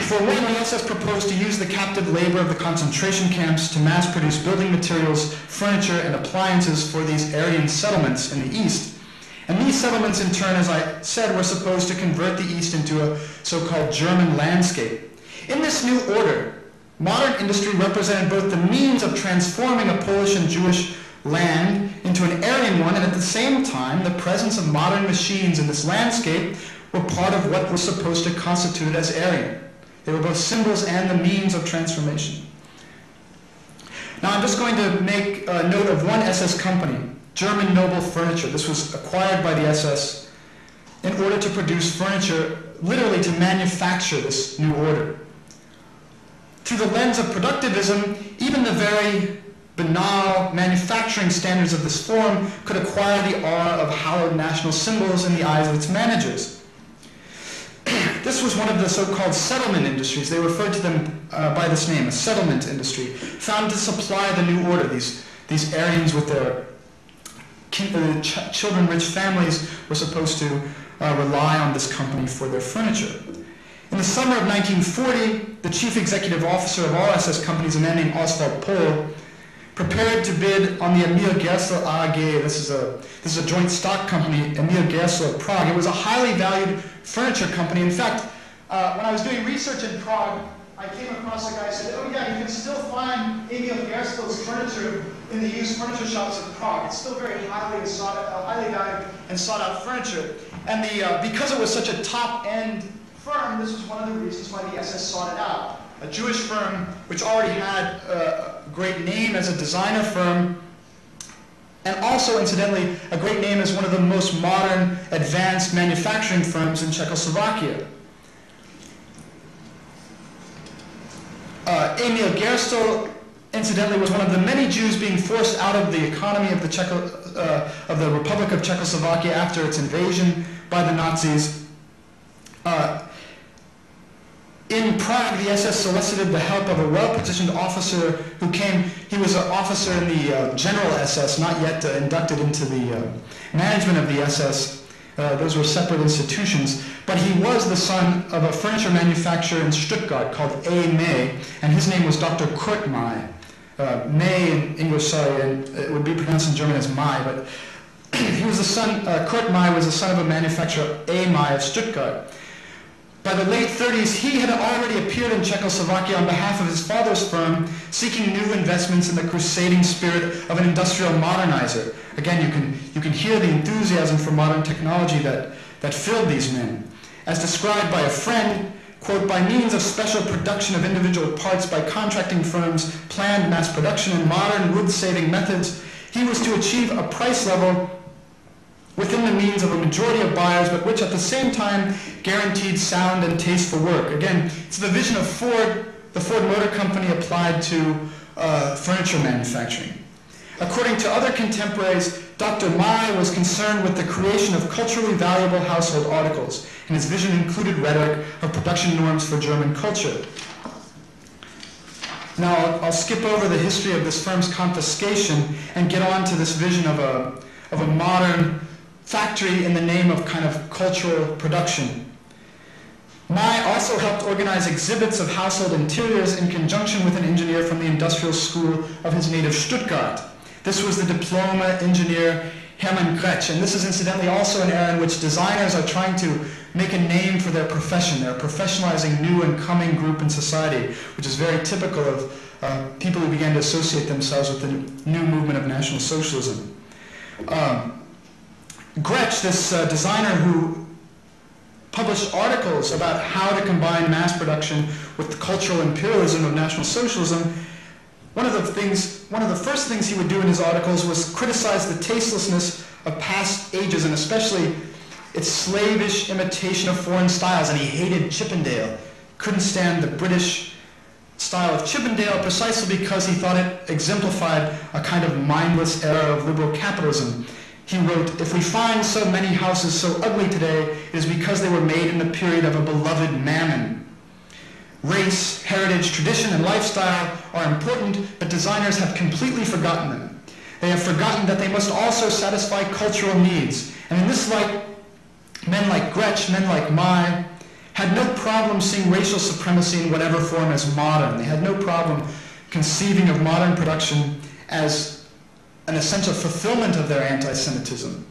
For one, the SS proposed to use the captive labor of the concentration camps to mass-produce building materials, furniture, and appliances for these Aryan settlements in the East. And these settlements, in turn, as I said, were supposed to convert the East into a so-called German landscape. In this new order, modern industry represented both the means of transforming a Polish and Jewish land into an Aryan one, and at the same time, the presence of modern machines in this landscape were part of what was supposed to constitute it as Aryan. They were both symbols and the means of transformation. Now I'm just going to make a note of one SS company, German Noble Furniture. This was acquired by the SS in order to produce furniture, literally to manufacture this new order. Through the lens of productivism, even the very banal manufacturing standards of this form could acquire the aura of hallowed national symbols in the eyes of its managers. This was one of the so-called settlement industries. They referred to them by this name, a settlement industry, found to supply the new order. These Aryans with their children-rich families were supposed to rely on this company for their furniture. In the summer of 1940, the chief executive officer of all SS companies, a man named Oswald Pohl, prepared to bid on the Emil Gerstel AG. This is a joint stock company, Emil Gerstel of Prague. It was a highly valued furniture company. In fact, when I was doing research in Prague, I came across a guy who said, "Oh yeah, you can still find Emil Gerstel's furniture in the used furniture shops of Prague. It's still very highly valued and sought out furniture." And because it was such a top-end firm, this was one of the reasons why the SS sought it out. A Jewish firm which already had a great name as a designer firm, and also, incidentally, a great name as one of the most modern, advanced manufacturing firms in Czechoslovakia. Emil Gerstel, incidentally, was one of the many Jews being forced out of the economy of the Republic of Czechoslovakia after its invasion by the Nazis. In Prague, the SS solicited the help of a well-positioned officer who came. He was an officer in the General SS, not yet inducted into the management of the SS. Those were separate institutions. But he was the son of a furniture manufacturer in Stuttgart called A. May, and his name was Dr. Kurt May. May in English, sorry, and it would be pronounced in German as May, but he was the son, Kurt May was the son of a manufacturer, A. May of Stuttgart. By the late 30s, he had already appeared in Czechoslovakia on behalf of his father's firm, seeking new investments in the crusading spirit of an industrial modernizer. Again, you can hear the enthusiasm for modern technology that filled these men. As described by a friend, quote, "By means of special production of individual parts by contracting firms, planned mass production, and modern wood-saving methods, he was to achieve a price level within the means of a majority of buyers, but which at the same time guaranteed sound and tasteful work." Again, it's the vision of Ford, the Ford Motor Company applied to furniture manufacturing. According to other contemporaries, Dr. May was concerned with the creation of culturally valuable household articles, and his vision included rhetoric of production norms for German culture. Now, I'll skip over the history of this firm's confiscation and get on to this vision of a modern factory in the name of kind of cultural production. May also helped organize exhibits of household interiors in conjunction with an engineer from the industrial school of his native Stuttgart. This was the diploma engineer Hermann Gretsch, and this is incidentally also an era in which designers are trying to make a name for their profession. They're professionalizing new and coming group in society, which is very typical of people who began to associate themselves with the new movement of National Socialism. Gretsch, this designer who published articles about how to combine mass production with the cultural imperialism of National Socialism, one of the first things he would do in his articles was criticize the tastelessness of past ages, and especially its slavish imitation of foreign styles, and he hated Chippendale. Couldn't stand the British style of Chippendale precisely because he thought it exemplified a kind of mindless era of liberal capitalism. He wrote, "If we find so many houses so ugly today, it is because they were made in the period of a beloved mammon. Race, heritage, tradition, and lifestyle are important, but designers have completely forgotten them. They have forgotten that they must also satisfy cultural needs. And in this light, men like Gretsch, men like May, had no problem seeing racial supremacy in whatever form as modern. They had no problem conceiving of modern production as an essential fulfillment of their anti-Semitism.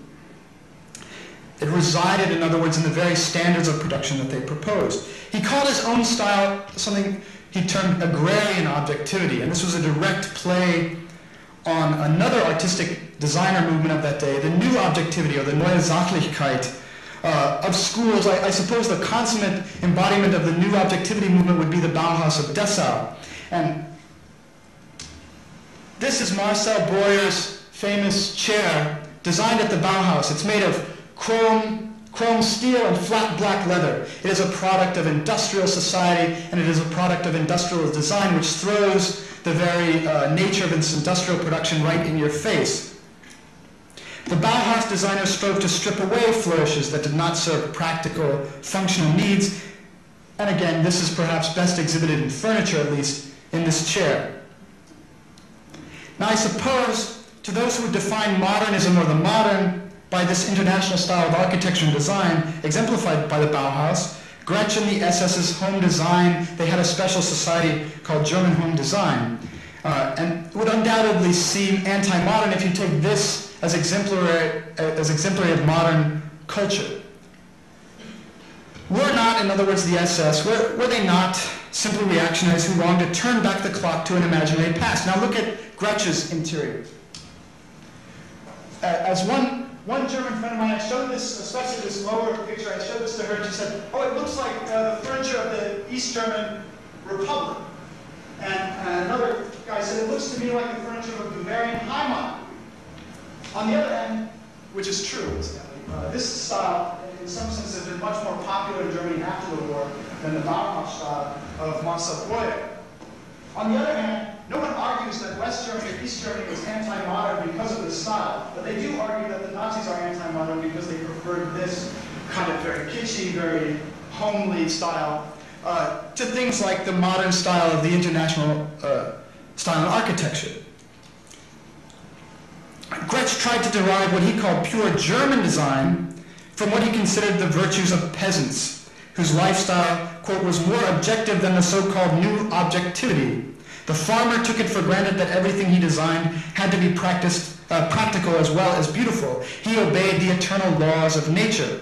It resided, in other words, in the very standards of production that they proposed." He called his own style something he termed agrarian objectivity, and this was a direct play on another artistic designer movement of that day, the new objectivity, or the neue Sachlichkeit of schools. I suppose the consummate embodiment of the new objectivity movement would be the Bauhaus of Dessau. And this is Marcel Breuer's famous chair, designed at the Bauhaus. It's made of chrome steel and flat black leather. It is a product of industrial society, and it is a product of industrial design, which throws the very nature of its industrial production right in your face. The Bauhaus designers strove to strip away flourishes that did not serve practical, functional needs, and again, this is perhaps best exhibited in furniture, at least, in this chair. Now, I suppose, to those who would define modernism or the modern by this international style of architecture and design, exemplified by the Bauhaus, Gretsch and the SS's home design, they had a special society called German Home Design, and would undoubtedly seem anti-modern if you take this as exemplary of modern culture. Were not, in other words, the SS, were they not simply reactionaries who longed to turn back the clock to an imaginary past? Now look at Gretsch's interior. As one German friend of mine, I showed this, especially this lower picture, I showed this to her, and she said, "Oh, it looks like the furniture of the East German Republic." And another guy said, "It looks to me like the furniture of a Bavarian Heimat." On the other hand, which is true, this style, in some sense, has been much more popular in Germany after the war than the Bauhaus style of Marcel Breuer. On the other hand, no one argues that West Germany or East Germany was anti-modern because of this style, but they do argue that the Nazis are anti-modern because they preferred this kind of very kitschy, very homely style to things like the modern style of the international style in architecture. Gretsch tried to derive what he called pure German design from what he considered the virtues of peasants, whose lifestyle, quote, was more objective than the so-called new objectivity. The farmer took it for granted that everything he designed had to be practical as well as beautiful. He obeyed the eternal laws of nature.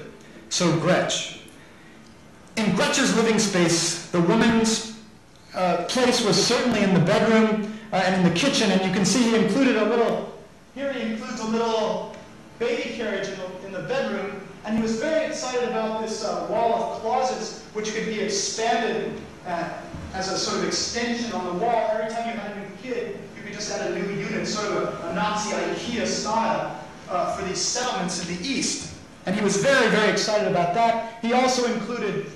So Gretsch. In Gretsch's living space, the woman's place was certainly in the bedroom and in the kitchen, and you can see he includes a little baby carriage in the bedroom, and he was very excited about this wall of closets which could be expanded as a sort of extension on the wall. Every time you had a new kid, you could just add a new unit, sort of a Nazi IKEA style for these settlements in the East. And he was very, very excited about that. He also included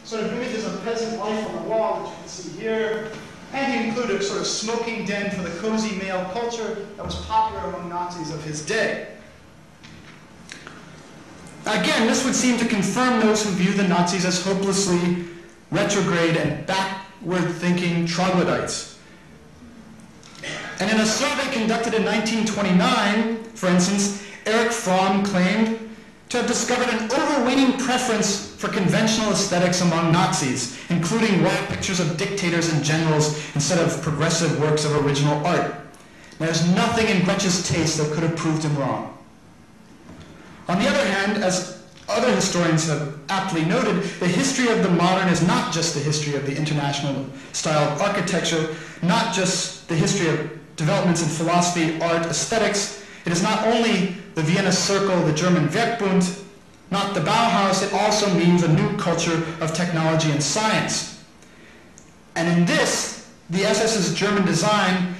sort of images of peasant life on the wall, which you can see here. And he included a sort of smoking den for the cozy male culture that was popular among Nazis of his day. Again, this would seem to confirm those who view the Nazis as hopelessly retrograde and backward-thinking troglodytes. And in a survey conducted in 1929, for instance, Erich Fromm claimed to have discovered an overweening preference for conventional aesthetics among Nazis, including wall pictures of dictators and generals instead of progressive works of original art. There's nothing in Gretsch's taste that could have proved him wrong. On the other hand, as other historians have aptly noted, the history of the modern is not just the history of the international style of architecture, not just the history of developments in philosophy, art, aesthetics. It is not only the Vienna Circle, the German Werkbund, not the Bauhaus, it also means a new culture of technology and science. And in this, the SS's German design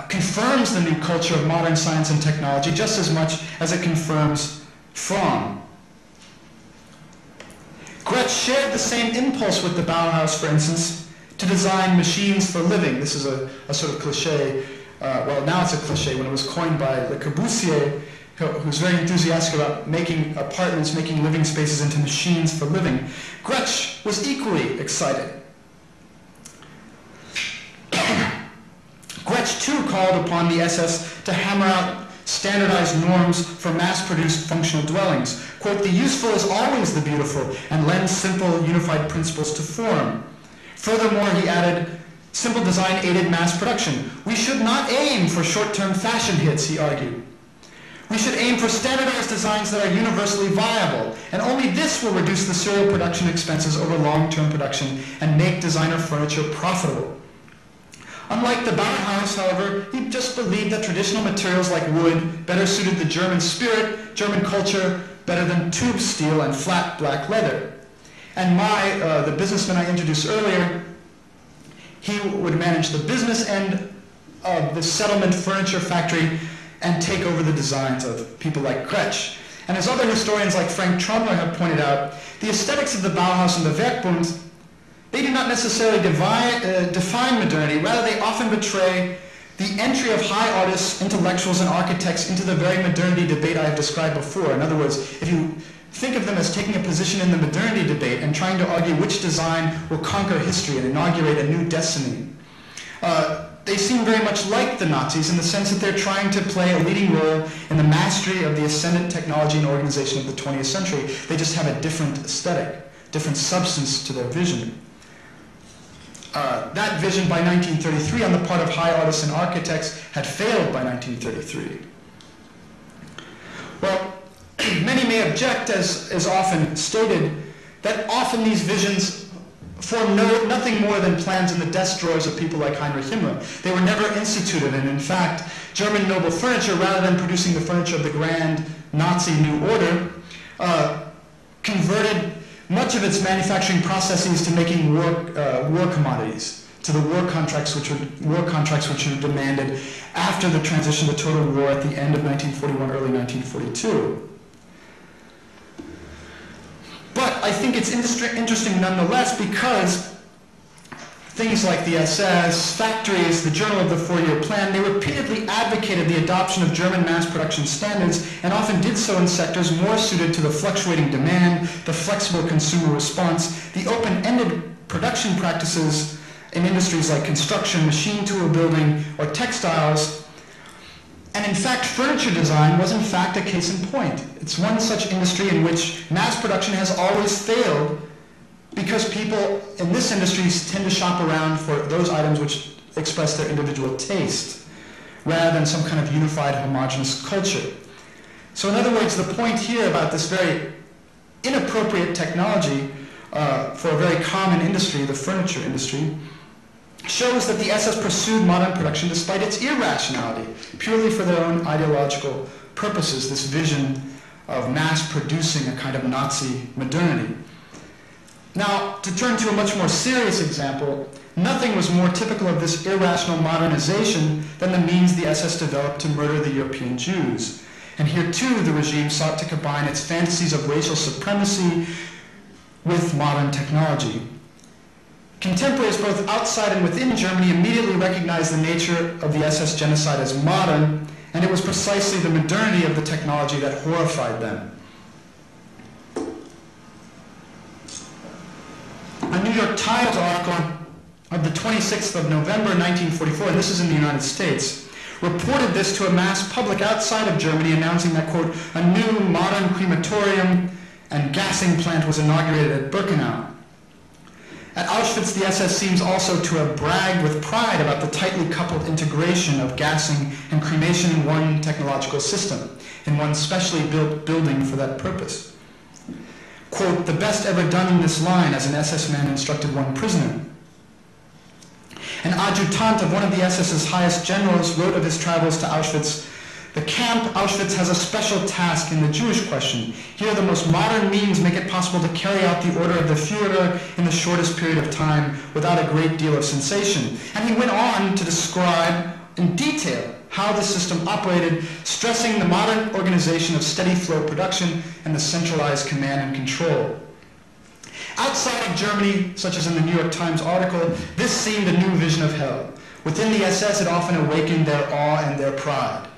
confirms the new culture of modern science and technology just as much as it confirms Fromm. Gretsch shared the same impulse with the Bauhaus, for instance, to design machines for living. This is a sort of cliche. Well, now it's a cliche. When it was coined by Le Corbusier, who's very enthusiastic about making apartments, making living spaces into machines for living, Gretsch was equally excited. Gretsch, too, called upon the SS to hammer out standardized norms for mass-produced functional dwellings. Quote, "The useful is always the beautiful, and lends simple, unified principles to form." Furthermore, he added, "Simple design aided mass production. We should not aim for short-term fashion hits," he argued. "We should aim for standardized designs that are universally viable, and only this will reduce the serial production expenses over long-term production and make designer furniture profitable." Unlike the Bauhaus, however, he just believed that traditional materials like wood better suited the German spirit, German culture, better than tube steel and flat black leather. And the businessman I introduced earlier, he would manage the business end of the settlement furniture factory and take over the designs of people like Gretsch. And as other historians like Frank Tromler have pointed out, the aesthetics of the Bauhaus and the Werkbund, they do not necessarily define modernity. Rather, they often betray the entry of high artists, intellectuals, and architects into the very modernity debate I have described before. In other words, if you think of them as taking a position in the modernity debate and trying to argue which design will conquer history and inaugurate a new destiny, they seem very much like the Nazis in the sense that they're trying to play a leading role in the mastery of the ascendant technology and organization of the 20th century. They just have a different aesthetic, different substance to their vision. That vision by 1933 on the part of high artists and architects had failed by 1933. Well, many may object, as often stated, that often these visions form nothing more than plans in the desk drawers of people like Heinrich Himmler. They were never instituted, and in fact, German noble furniture, rather than producing the furniture of the grand Nazi New Order, converted much of its manufacturing processes to making war commodities, to the war contracts which were demanded after the transition to total war at the end of 1941, early 1942. But I think it's interesting nonetheless because things like the SS, factories, the Journal of the Four-Year Plan, they repeatedly advocated the adoption of German mass production standards and often did so in sectors more suited to the fluctuating demand, the flexible consumer response, the open-ended production practices in industries like construction, machine tool building, or textiles. And in fact, furniture design was in fact a case in point. It's one such industry in which mass production has always failed because people in this industry tend to shop around for those items which express their individual taste, rather than some kind of unified, homogeneous culture. So in other words, the point here about this very inappropriate technology for a very common industry, the furniture industry, shows that the SS pursued modern production despite its irrationality, purely for their own ideological purposes, this vision of mass producing a kind of Nazi modernity. Now, to turn to a much more serious example, nothing was more typical of this irrational modernization than the means the SS developed to murder the European Jews. And here too, the regime sought to combine its fantasies of racial supremacy with modern technology. Contemporaries both outside and within Germany immediately recognized the nature of the SS genocide as modern, and it was precisely the modernity of the technology that horrified them. A New York Times article of the 26th of November 1944, and this is in the United States, reported this to a mass public outside of Germany, announcing that, quote, a new modern crematorium and gassing plant was inaugurated at Birkenau. At Auschwitz, the SS seems also to have bragged with pride about the tightly coupled integration of gassing and cremation in one technological system, in one specially built building for that purpose. Quote, the best ever done in this line, as an SS man instructed one prisoner. An adjutant of one of the SS's highest generals wrote of his travels to Auschwitz, the camp Auschwitz has a special task in the Jewish question. Here the most modern means make it possible to carry out the order of the Führer in the shortest period of time without a great deal of sensation. And he went on to describe in detail how the system operated, stressing the modern organization of steady flow production and the centralized command and control. Outside of Germany, such as in the New York Times article, this seemed a new vision of hell. Within the SS, it often awakened their awe and their pride.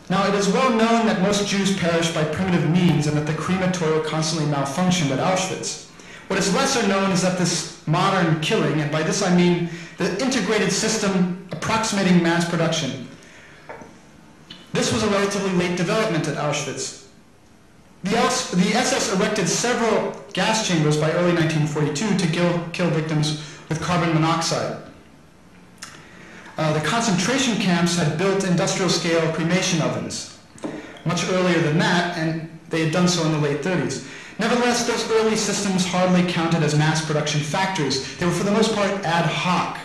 Now, it is well known that most Jews perished by primitive means and that the crematorium constantly malfunctioned at Auschwitz. What is lesser known is that this modern killing, and by this I mean the integrated system approximating mass production, this was a relatively late development at Auschwitz. The SS erected several gas chambers by early 1942 to kill victims with carbon monoxide. The concentration camps had built industrial-scale cremation ovens much earlier than that, and they had done so in the late 30s. Nevertheless, those early systems hardly counted as mass production factories. They were for the most part ad hoc.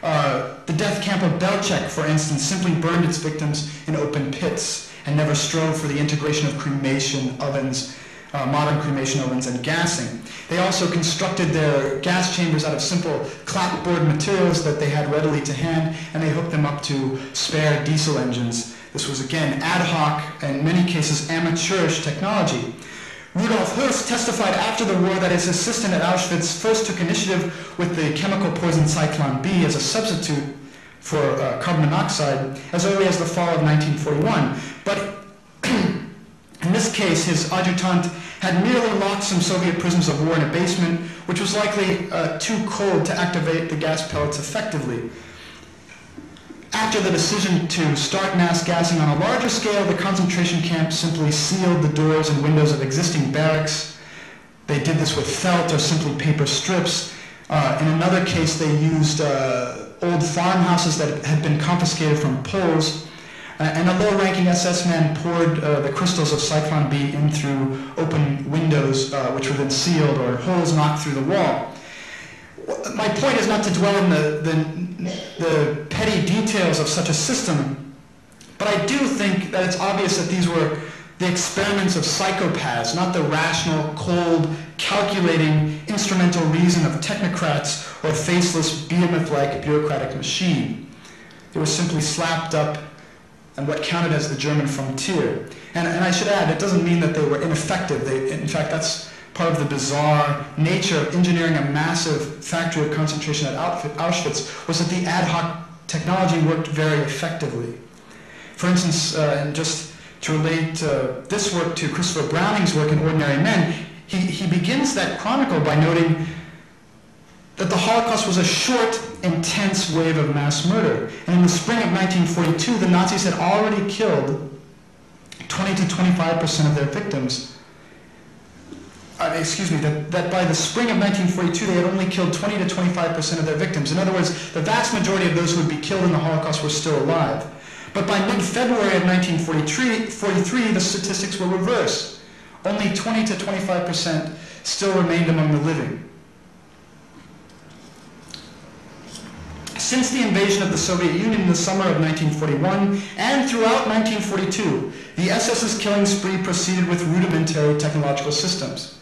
The death camp of Belchek, for instance, simply burned its victims in open pits and never strove for the integration of cremation ovens, modern cremation ovens, and gassing. They also constructed their gas chambers out of simple clapboard materials that they had readily to hand, and they hooked them up to spare diesel engines. This was, again, ad hoc, and in many cases amateurish technology. Rudolf Hughes testified after the war that his assistant at Auschwitz first took initiative with the chemical poison Cyclone B as a substitute for carbon monoxide as early as the fall of 1941. But in this case, his adjutant had merely locked some Soviet prisoners of war in a basement, which was likely too cold to activate the gas pellets effectively. After the decision to start mass gassing on a larger scale, the concentration camp simply sealed the doors and windows of existing barracks. They did this with felt or simply paper strips. In another case, they used old farmhouses that had been confiscated from Poles. And a low-ranking SS man poured the crystals of Cyclone B in through open windows, which were then sealed, or holes knocked through the wall. My point is not to dwell on the petty details of such a system, but I do think that it's obvious that these were the experiments of psychopaths, not the rational, cold, calculating, instrumental reason of technocrats or faceless, behemoth-like bureaucratic machine. They were simply slapped up on what counted as the German frontier. And I should add, it doesn't mean that they were ineffective. In fact, that's part of the bizarre nature of engineering a massive factory of concentration at Auschwitz, was that the ad hoc technology worked very effectively. For instance, and just to relate this work to Christopher Browning's work in Ordinary Men, he begins that chronicle by noting that the Holocaust was a short, intense wave of mass murder. And in the spring of 1942, the Nazis had already killed 20 to 25% of their victims. That by the spring of 1942, they had only killed 20 to 25% of their victims. In other words, the vast majority of those who would be killed in the Holocaust were still alive. But by mid-February of 1943, the statistics were reversed. Only 20 to 25% still remained among the living. Since the invasion of the Soviet Union in the summer of 1941 and throughout 1942, the SS's killing spree proceeded with rudimentary technological systems.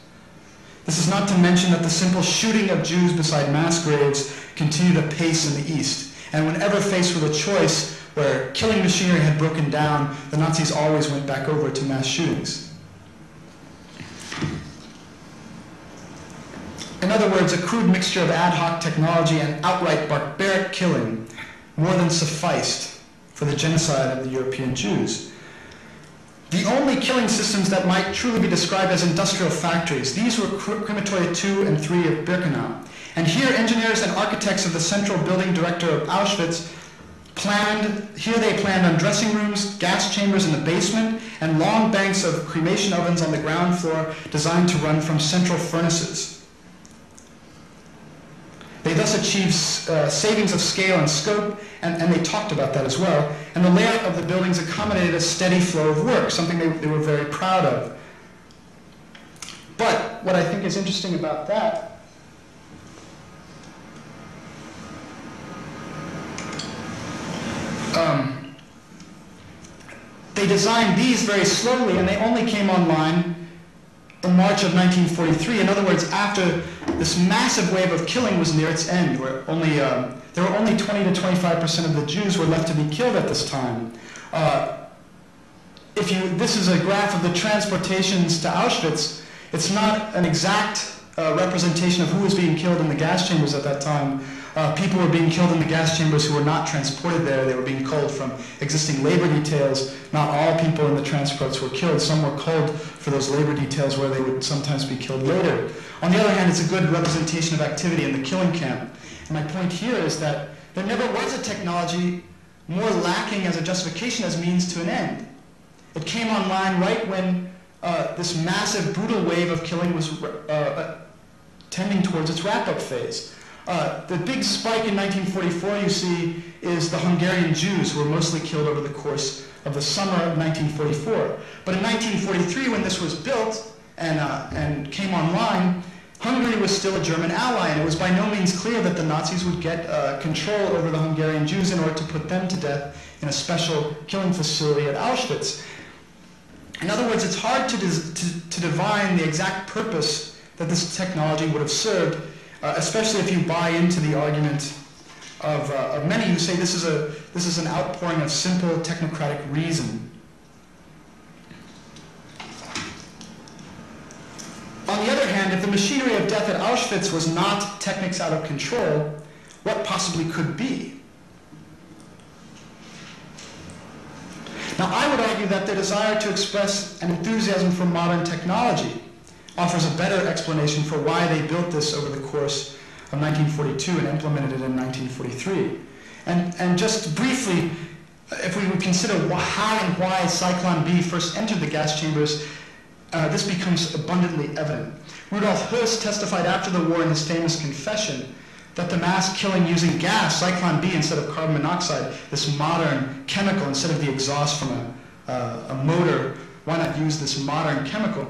This is not to mention that the simple shooting of Jews beside mass graves continued apace in the East. And whenever faced with a choice where killing machinery had broken down, the Nazis always went back over to mass shootings. In other words, a crude mixture of ad hoc technology and outright barbaric killing more than sufficed for the genocide of the European Jews. The only killing systems that might truly be described as industrial factories, these were Crematoria 2 and 3 of Birkenau. And here, engineers and architects of the central building director of Auschwitz Here they planned on dressing rooms, gas chambers in the basement, and long banks of cremation ovens on the ground floor designed to run from central furnaces. They thus achieved savings of scale and scope, and they talked about that as well. And the layout of the buildings accommodated a steady flow of work, something they were very proud of. But what I think is interesting about that they designed these very slowly, and they only came online in March of 1943. In other words, after this massive wave of killing was near its end, where there were only 20 to 25% of the Jews were left to be killed at this time. This is a graph of the transportations to Auschwitz. It's not an exact representation of who was being killed in the gas chambers at that time. People were being killed in the gas chambers who were not transported there. They were being culled from existing labor details. Not all people in the transports were killed. Some were culled for those labor details where they would sometimes be killed later. On the other hand, it's a good representation of activity in the killing camp. And my point here is that there never was a technology more lacking as a justification as means to an end. It came online right when this massive, brutal wave of killing was tending towards its wrap-up phase. The big spike in 1944, you see, is the Hungarian Jews, who were mostly killed over the course of the summer of 1944. But in 1943, when this was built and came online, Hungary was still a German ally, and it was by no means clear that the Nazis would get control over the Hungarian Jews in order to put them to death in a special killing facility at Auschwitz. In other words, it's hard to divine the exact purpose that this technology would have served, especially if you buy into the argument of many who say this is an outpouring of simple technocratic reason. On the other hand, if the machinery of death at Auschwitz was not techniques out of control, what possibly could be? Now, I would argue that the desire to express an enthusiasm for modern technology offers a better explanation for why they built this over the course of 1942 and implemented it in 1943. And just briefly, if we would consider how and why Cyclone B first entered the gas chambers, this becomes abundantly evident. Rudolf Hughes testified after the war in his famous confession that the mass killing using gas, Cyclone B instead of carbon monoxide, this modern chemical instead of the exhaust from a motor, why not use this modern chemical?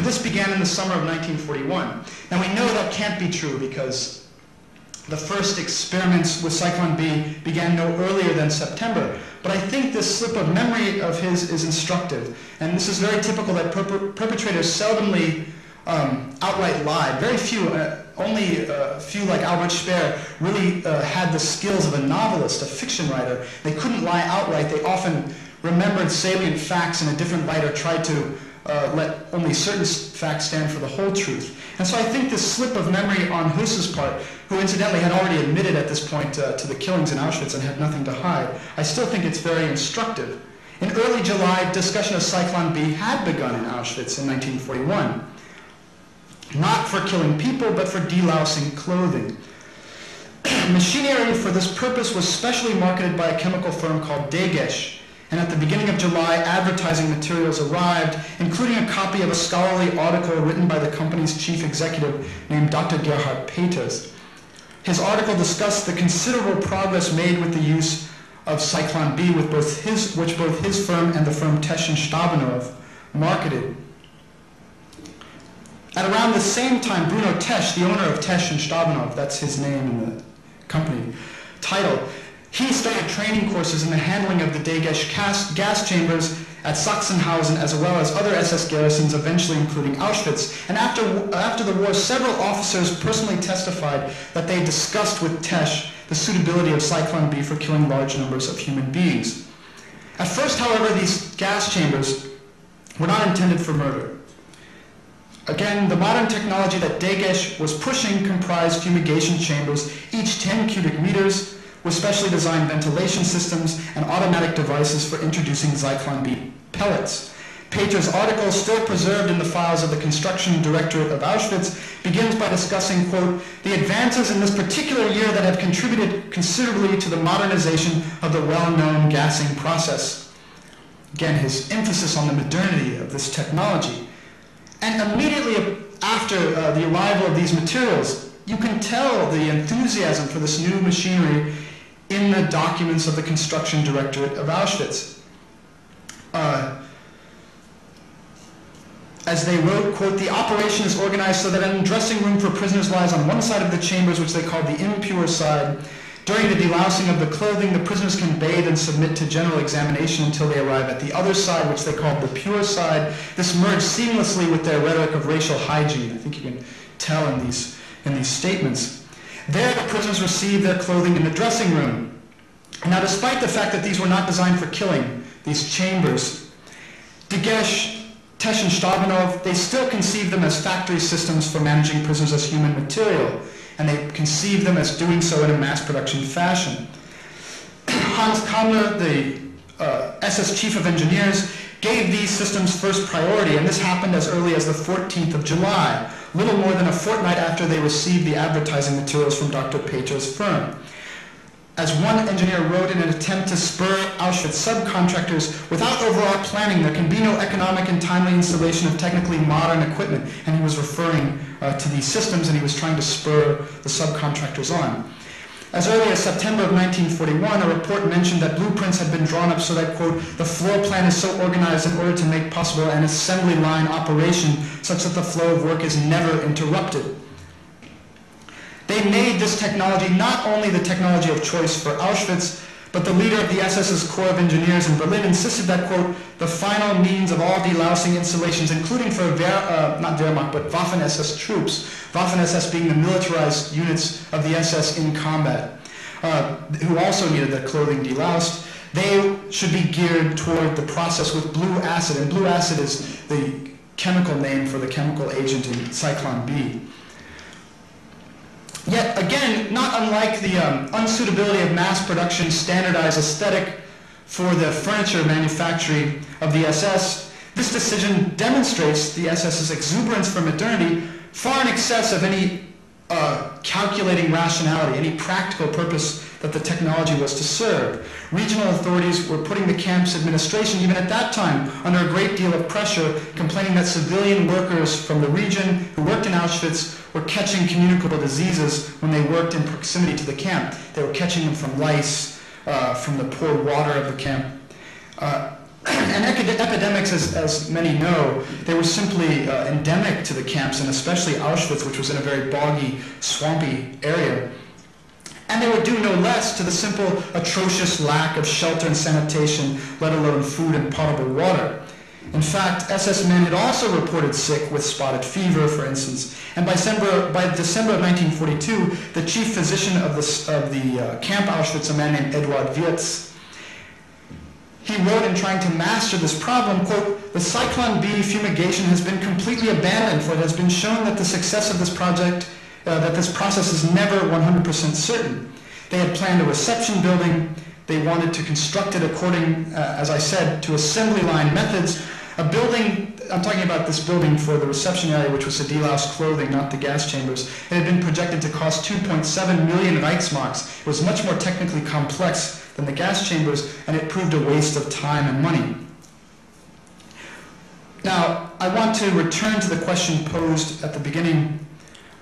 This began in the summer of 1941. Now we know that can't be true because the first experiments with Cyclone B began no earlier than September. But I think this slip of memory of his is instructive. And this is very typical that perpetrators seldomly outright lied. Very few, only a few like Albert Speer really had the skills of a novelist, a fiction writer. They couldn't lie outright. They often remembered salient facts in a different light or tried to let only certain facts stand for the whole truth. And so I think this slip of memory on Huss's part, who incidentally had already admitted at this point to the killings in Auschwitz and had nothing to hide, I still think it's very instructive. In early July, discussion of Cyclone B had begun in Auschwitz in 1941. Not for killing people, but for delousing clothing. Machinery for this purpose was specially marketed by a chemical firm called Degesch. And at the beginning of July, advertising materials arrived, including a copy of a scholarly article written by the company's chief executive named Dr. Gerhard Peters. His article discussed the considerable progress made with the use of Cyclone B, which both his firm and the firm Tesch and Stabenow marketed. At around the same time, Bruno Tesch, the owner of Tesch and Stabenow, that's his name in the company title, he started training courses in the handling of the Degesch gas chambers at Sachsenhausen, as well as other SS garrisons, eventually including Auschwitz. And after the war, several officers personally testified that they discussed with Tesch the suitability of Cyclone B for killing large numbers of human beings. At first, however, these gas chambers were not intended for murder. Again, the modern technology that Degesch was pushing comprised fumigation chambers, each 10 cubic meters, with specially designed ventilation systems and automatic devices for introducing Zyklon B pellets. Pater's article, still preserved in the files of the Construction Directorate of Auschwitz, begins by discussing, quote, the advances in this particular year that have contributed considerably to the modernization of the well-known gassing process. Again, his emphasis on the modernity of this technology. And immediately after the arrival of these materials, you can tell the enthusiasm for this new machinery in the documents of the Construction Directorate of Auschwitz. As they wrote, quote, the operation is organized so that an undressing room for prisoners lies on one side of the chambers, which they called the impure side. During the delousing of the clothing, the prisoners can bathe and submit to general examination until they arrive at the other side, which they called the pure side. This merged seamlessly with their rhetoric of racial hygiene. I think you can tell in these statements. There, the prisoners receive their clothing in the dressing room. Now, despite the fact that these were not designed for killing, these chambers, Degesh, Tesh and Stabanov, they still conceive them as factory systems for managing prisoners as human material, and they conceive them as doing so in a mass production fashion. Hans Kammler, the SS Chief of Engineers, gave these systems first priority, and this happened as early as the 14th of July, little more than a fortnight after they received the advertising materials from Dr. Pater's firm. As one engineer wrote, in an attempt to spur Auschwitz subcontractors, without overall planning, there can be no economic and timely installation of technically modern equipment. And he was referring to these systems, and he was trying to spur the subcontractors on. As early as September of 1941, a report mentioned that blueprints had been drawn up so that, quote, the floor plan is so organized in order to make possible an assembly line operation such that the flow of work is never interrupted. They made this technology not only the technology of choice for Auschwitz, but the leader of the SS's Corps of Engineers in Berlin insisted that, quote, the final means of all delousing installations, including for not Wehrmacht, but Waffen-SS troops, Waffen-SS being the militarized units of the SS in combat, who also needed their clothing deloused, they should be geared toward the process with blue acid, and blue acid is the chemical name for the chemical agent in Zyklon B. Yet again, not unlike the unsuitability of mass production standardized aesthetic for the furniture manufacturing of the SS, this decision demonstrates the SS's exuberance for modernity far in excess of any calculating rationality, any practical purpose that the technology was to serve. Regional authorities were putting the camp's administration, even at that time, under a great deal of pressure, complaining that civilian workers from the region who worked in Auschwitz were catching communicable diseases when they worked in proximity to the camp. They were catching them from lice, from the poor water of the camp. And epidemics, as many know, they were simply endemic to the camps, and especially Auschwitz, which was in a very boggy, swampy area. And they were due no less to the simple, atrocious lack of shelter and sanitation, let alone food and potable water. In fact, SS men had also reported sick with spotted fever, for instance. And by December of 1942, the chief physician of the camp Auschwitz, a man named Eduard Wirtz, he wrote in trying to master this problem, quote, the Zyklon B fumigation has been completely abandoned, for it has been shown that the success of this project, that this process is never 100% certain. They had planned a reception building. They wanted to construct it according, as I said, to assembly line methods. A building, I'm talking about this building for the reception area, which was to delouse clothing, not the gas chambers. It had been projected to cost 2.7 million Reichsmarks. It was much more technically complex than the gas chambers, and it proved a waste of time and money. Now, I want to return to the question posed at the beginning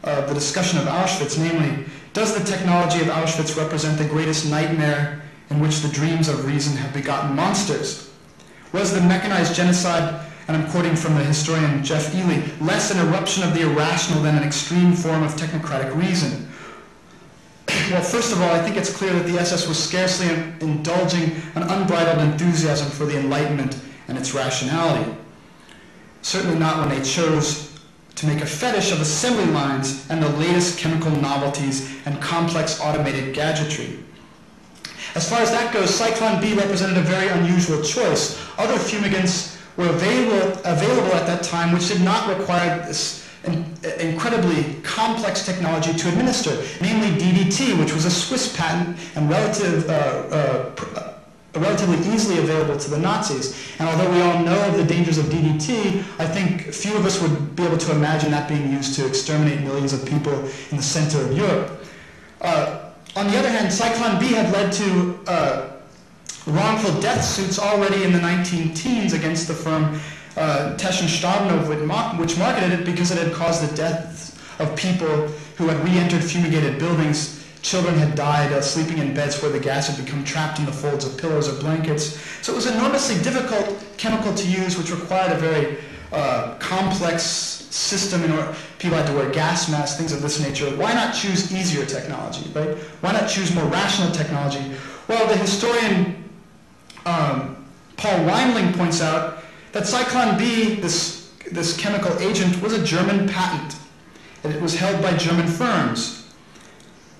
of the discussion of Auschwitz, namely, does the technology of Auschwitz represent the greatest nightmare in which the dreams of reason have begotten monsters? Was the mechanized genocide, and I'm quoting from the historian Jeff Ely, less an eruption of the irrational than an extreme form of technocratic reason? Well, first of all, I think it's clear that the SS was scarcely indulging an unbridled enthusiasm for the Enlightenment and its rationality. Certainly not when they chose to make a fetish of assembly lines and the latest chemical novelties and complex automated gadgetry. As far as that goes, Zyklon B represented a very unusual choice. Other fumigants were available at that time which did not require this incredibly complex technology to administer, namely DDT, which was a Swiss patent and relatively easily available to the Nazis. And although we all know of the dangers of DDT, I think few of us would be able to imagine that being used to exterminate millions of people in the center of Europe. On the other hand, Zyklon B had led to wrongful death suits already in the 19-teens against the firm Tesch and Stabnow, which marketed it because it had caused the deaths of people who had re-entered fumigated buildings. Children had died sleeping in beds where the gas had become trapped in the folds of pillows or blankets. So it was an enormously difficult chemical to use, which required a very complex system. In order, people had to wear gas masks, things of this nature. Why not choose easier technology, right? Why not choose more rational technology? Well, the historian Paul Weinling points out that Zyklon B, this chemical agent, was a German patent. And it was held by German firms.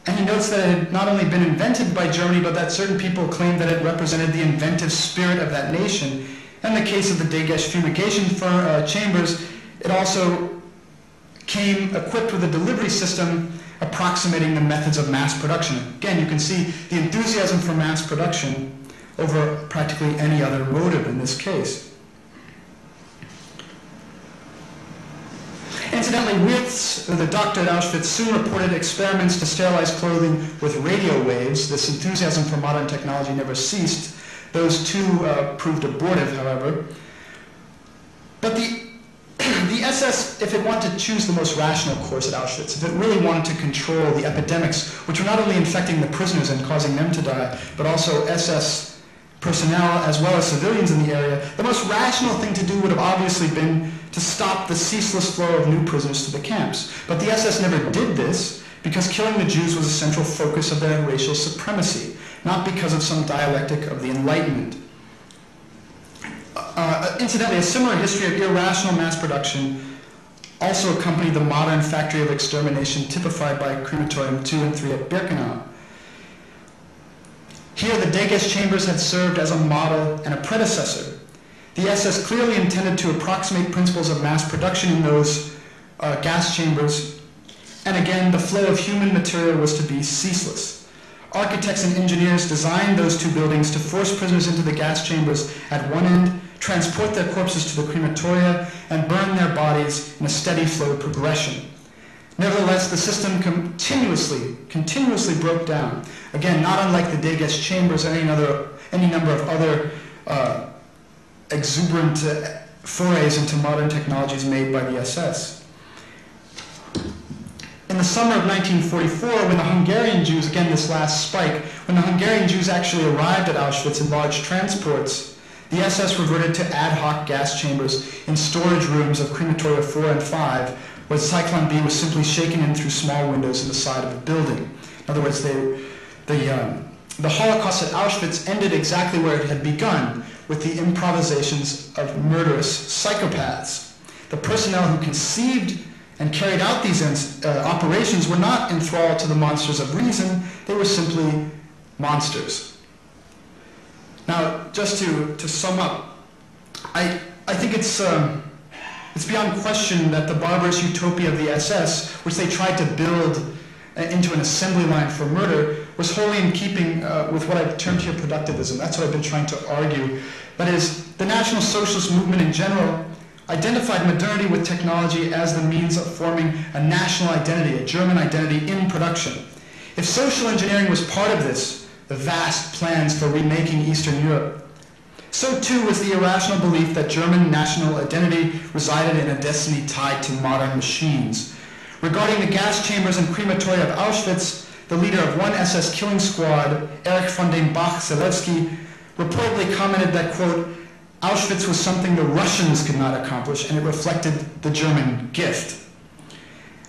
And he notes that it had not only been invented by Germany, but that certain people claimed that it represented the inventive spirit of that nation. In the case of the Degesch fumigation chambers, it also came equipped with a delivery system approximating the methods of mass production. Again, you can see the enthusiasm for mass production over practically any other motive in this case. Incidentally, Wirtz, the doctor at Auschwitz, soon reported experiments to sterilize clothing with radio waves. This enthusiasm for modern technology never ceased. Those two proved abortive, however. But the SS, if it wanted to choose the most rational course at Auschwitz, if it really wanted to control the epidemics, which were not only infecting the prisoners and causing them to die, but also SS personnel as well as civilians in the area, the most rational thing to do would have obviously been to stop the ceaseless flow of new prisoners to the camps. But the SS never did this because killing the Jews was a central focus of their racial supremacy, not because of some dialectic of the Enlightenment. Incidentally, a similar history of irrational mass production also accompanied the modern factory of extermination typified by crematorium 2 and 3 at Birkenau. Here, the Degesch chambers had served as a model and a predecessor. The SS clearly intended to approximate principles of mass production in those gas chambers, and again, the flow of human material was to be ceaseless. Architects and engineers designed those two buildings to force prisoners into the gas chambers at one end, transport their corpses to the crematoria, and burn their bodies in a steady flow progression. Nevertheless, the system continuously broke down. Again, not unlike the Degesch chambers or any number of other exuberant forays into modern technologies made by the SS. In the summer of 1944, when the Hungarian Jews, again this last spike, when the Hungarian Jews actually arrived at Auschwitz in large transports, the SS reverted to ad hoc gas chambers in storage rooms of crematoria 4 and 5, where Zyklon B was simply shaken in through small windows in the side of the building. In other words, the Holocaust at Auschwitz ended exactly where it had begun, with the improvisations of murderous psychopaths. The personnel who conceived and carried out these operations were not enthralled to the monsters of reason, they were simply monsters. Now, just to sum up, I think it's beyond question that the barbarous utopia of the SS, which they tried to build into an assembly line for murder, was wholly in keeping with what I've termed here productivism. That's what I've been trying to argue. That is, the National Socialist movement in general identified modernity with technology as the means of forming a national identity, a German identity in production. If social engineering was part of this, the vast plans for remaking Eastern Europe, so too was the irrational belief that German national identity resided in a destiny tied to modern machines. Regarding the gas chambers and crematoria of Auschwitz, the leader of one SS killing squad, Erich von den Bach-Zelewski, reportedly commented that, quote, Auschwitz was something the Russians could not accomplish, and it reflected the German gift.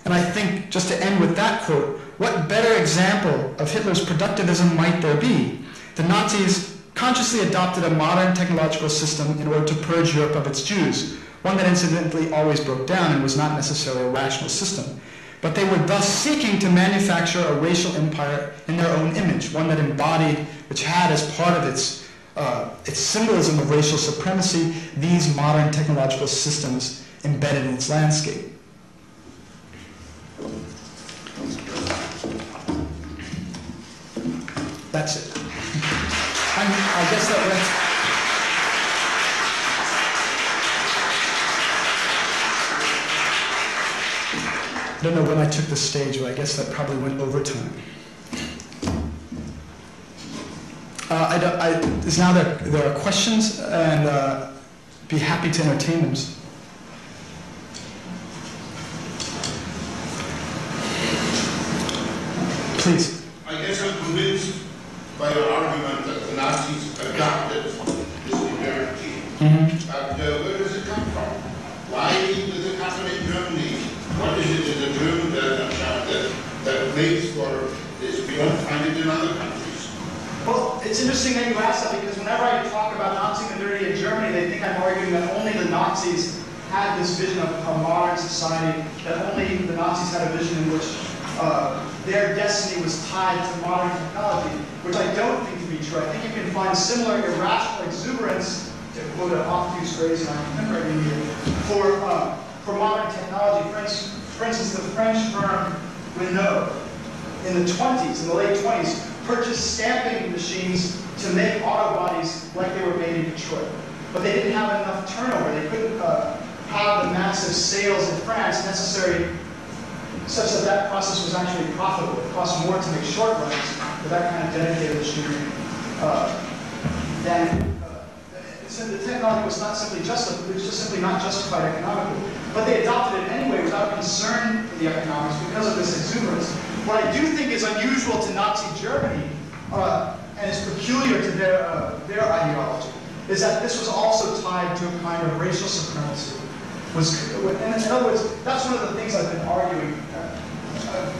And I think, just to end with that quote, what better example of Hitler's productivism might there be? The Nazis consciously adopted a modern technological system in order to purge Europe of its Jews, one that incidentally always broke down and was not necessarily a rational system. But they were thus seeking to manufacture a racial empire in their own image, one that embodied, which had as part of its symbolism of racial supremacy, these modern technological systems embedded in its landscape. That's it. I guess that went. I don't know when I took the stage, but I guess that probably went over time. Is now there are questions, and be happy to entertain them. Please. I guess I'm convinced by your argument that the Nazis adopted this severity. And where does it come from? Why does it happen in Germany? What is it in the German that makes for this? We don't find it in other countries. Well, it's interesting that you ask that, because whenever I talk about Nazi modernity in Germany, they think I'm arguing that only the Nazis had this vision of a modern society, that only the Nazis had a vision in which their destiny was tied to modern technology, which I don't think to be true. I think you can find similar irrational exuberance, to quote an oft-used phrase in our contemporary media, for modern technology. For instance, the French firm Renault in the late 20s, purchased stamping machines to make auto bodies like they were made in Detroit. But they didn't have enough turnover. They couldn't have the massive sales in France necessary such that that process was actually profitable. It cost more to make short runs with that kind of dedicated machinery so the technology was not simply it was just simply not justified economically. But they adopted it anyway without concern for the economics because of this exuberance. What I do think is unusual to Nazi Germany, and is peculiar to their ideology, is that this was also tied to a kind of racial supremacy. In other words, that's one of the things I've been arguing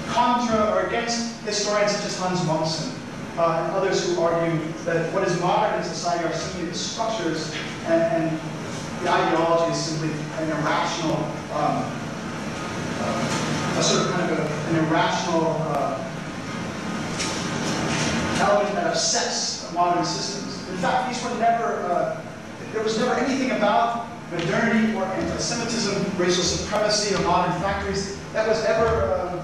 contra or against historians such as Hans Mommsen and others who argue that what is modern in society are simply the structures and the ideology is simply an irrational, an irrational element that upsets modern systems. In fact, these were never, there was never anything about modernity or anti-Semitism, racial supremacy, or modern factories that was ever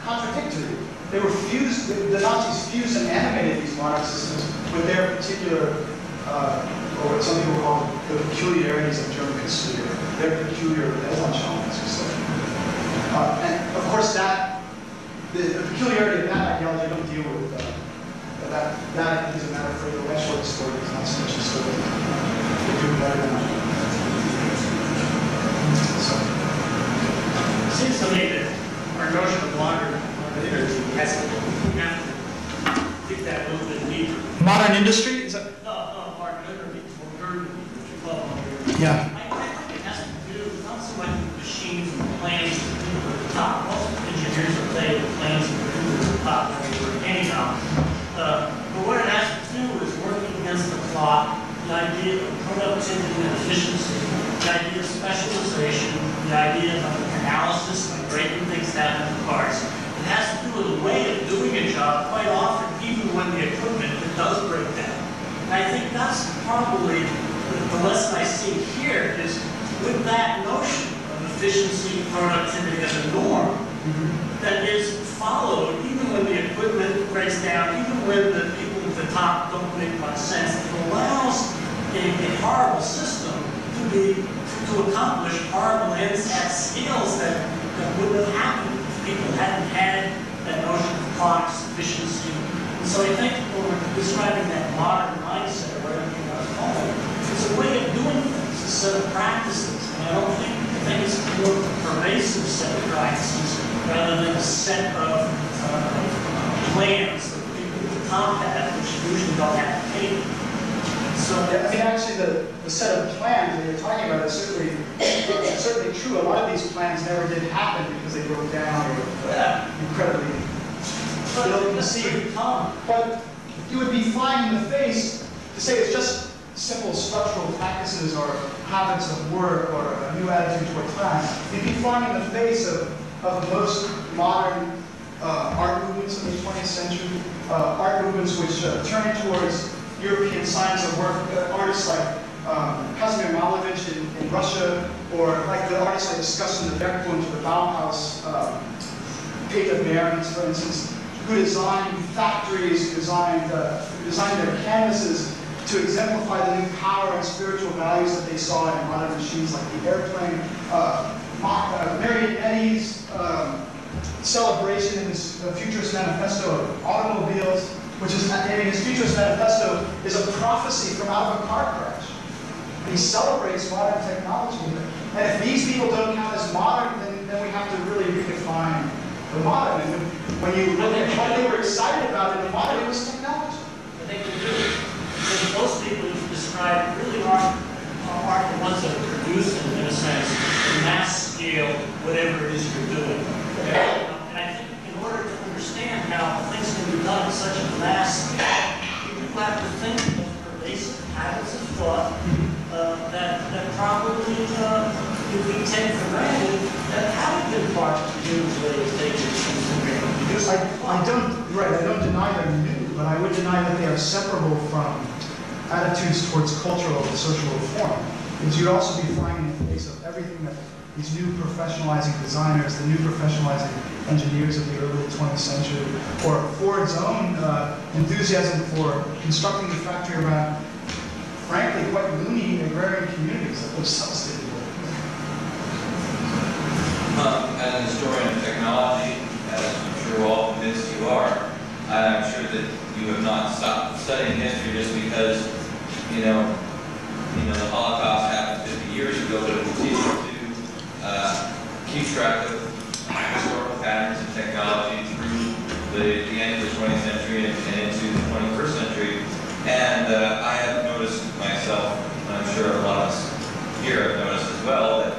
contradictory. They were fused, the Nazis fused and animated these modern systems with their particular, or what some people call the peculiarities of German history, or their peculiar Weltanschauung, as we say. And of course the peculiarity of that ideology I don't deal with. That is a matter for the West short stories, not so much historians. They do better than I do. It seems to me that our notion of modern industry has to dig that a little bit deeper. Modern industry? Is that? No, modernity. Yeah. I think it has to do not so much with machines and planes and people at the top. Most engineers will play with planes and people at the top anyhow. But what it has to do is working against the clock, the idea of productivity and efficiency, the idea of specialization, the idea of analysis, like breaking things down into parts. It has to do with a way of doing a job quite often, even when the equipment does break down. And I think that's probably the lesson I see here is with that notion of efficiency, productivity as a norm that is followed even when the equipment breaks down, even when the people at the top don't make much sense. It allows a horrible system to accomplish horrible ends at scales that wouldn't have happened if people hadn't had that notion of clocks, efficiency. And so I think when we're describing that modern mindset, or whatever you want to call it, it's a way of doing things, a set of practices. And I think it's a more pervasive set of practices rather than a set of plans that people at the top have, which usually don't have to pay. So, I mean, actually, the set of plans that you're talking about is certainly true. A lot of these plans never did happen because they broke down or incredibly ill-conceived. But you would be flying in the face to say it's just simple structural practices or habits of work or a new attitude toward time. You'd be flying in the face of most modern art movements in the 20th century, art movements which turn towards European science of work, artists like Kazimir Malevich in Russia, or like the artists I discussed in the Bergbund to the Bauhaus, Peter Behrens, for instance, who designed factories, who designed their canvases to exemplify the new power and spiritual values that they saw in modern machines like the airplane. Mary Eddy's celebration in his Futurist Manifesto of automobiles, which is, in his Futurist Manifesto, is a prophecy from out of a car crash. He celebrates modern technology. And if these people don't count as modern, then we have to really redefine the modern. And when you look at what they were excited about in the modern, it was technology. I think we do. Because most people you describe really aren't the ones that are producing, in a sense, the mass scale, whatever it is you're doing. And I think in order to understand how things can be done at such a mass scale, you do have to think of pervasive habits of thought that probably we take for granted that haven't been part of the Hughes way of taking things for granted. I don't deny they're new, but I would deny that they are separable from attitudes towards cultural and social reform. Because you'd also be flying in the face of everything that these new professionalizing designers, the new professionalizing engineers of the early 20th century, or Ford's own enthusiasm for constructing the factory around, frankly, quite loony agrarian communities that themselves didn't build. As an historian of technology, as I'm sure we're all convinced you are, I'm sure that you have not stopped studying history just because, the Holocaust happened 50 years ago, but it continues to keep track of historical patterns in technology through the end of the 20th century and into the 21st century. And I have noticed myself, and I'm sure a lot of us here have noticed as well, that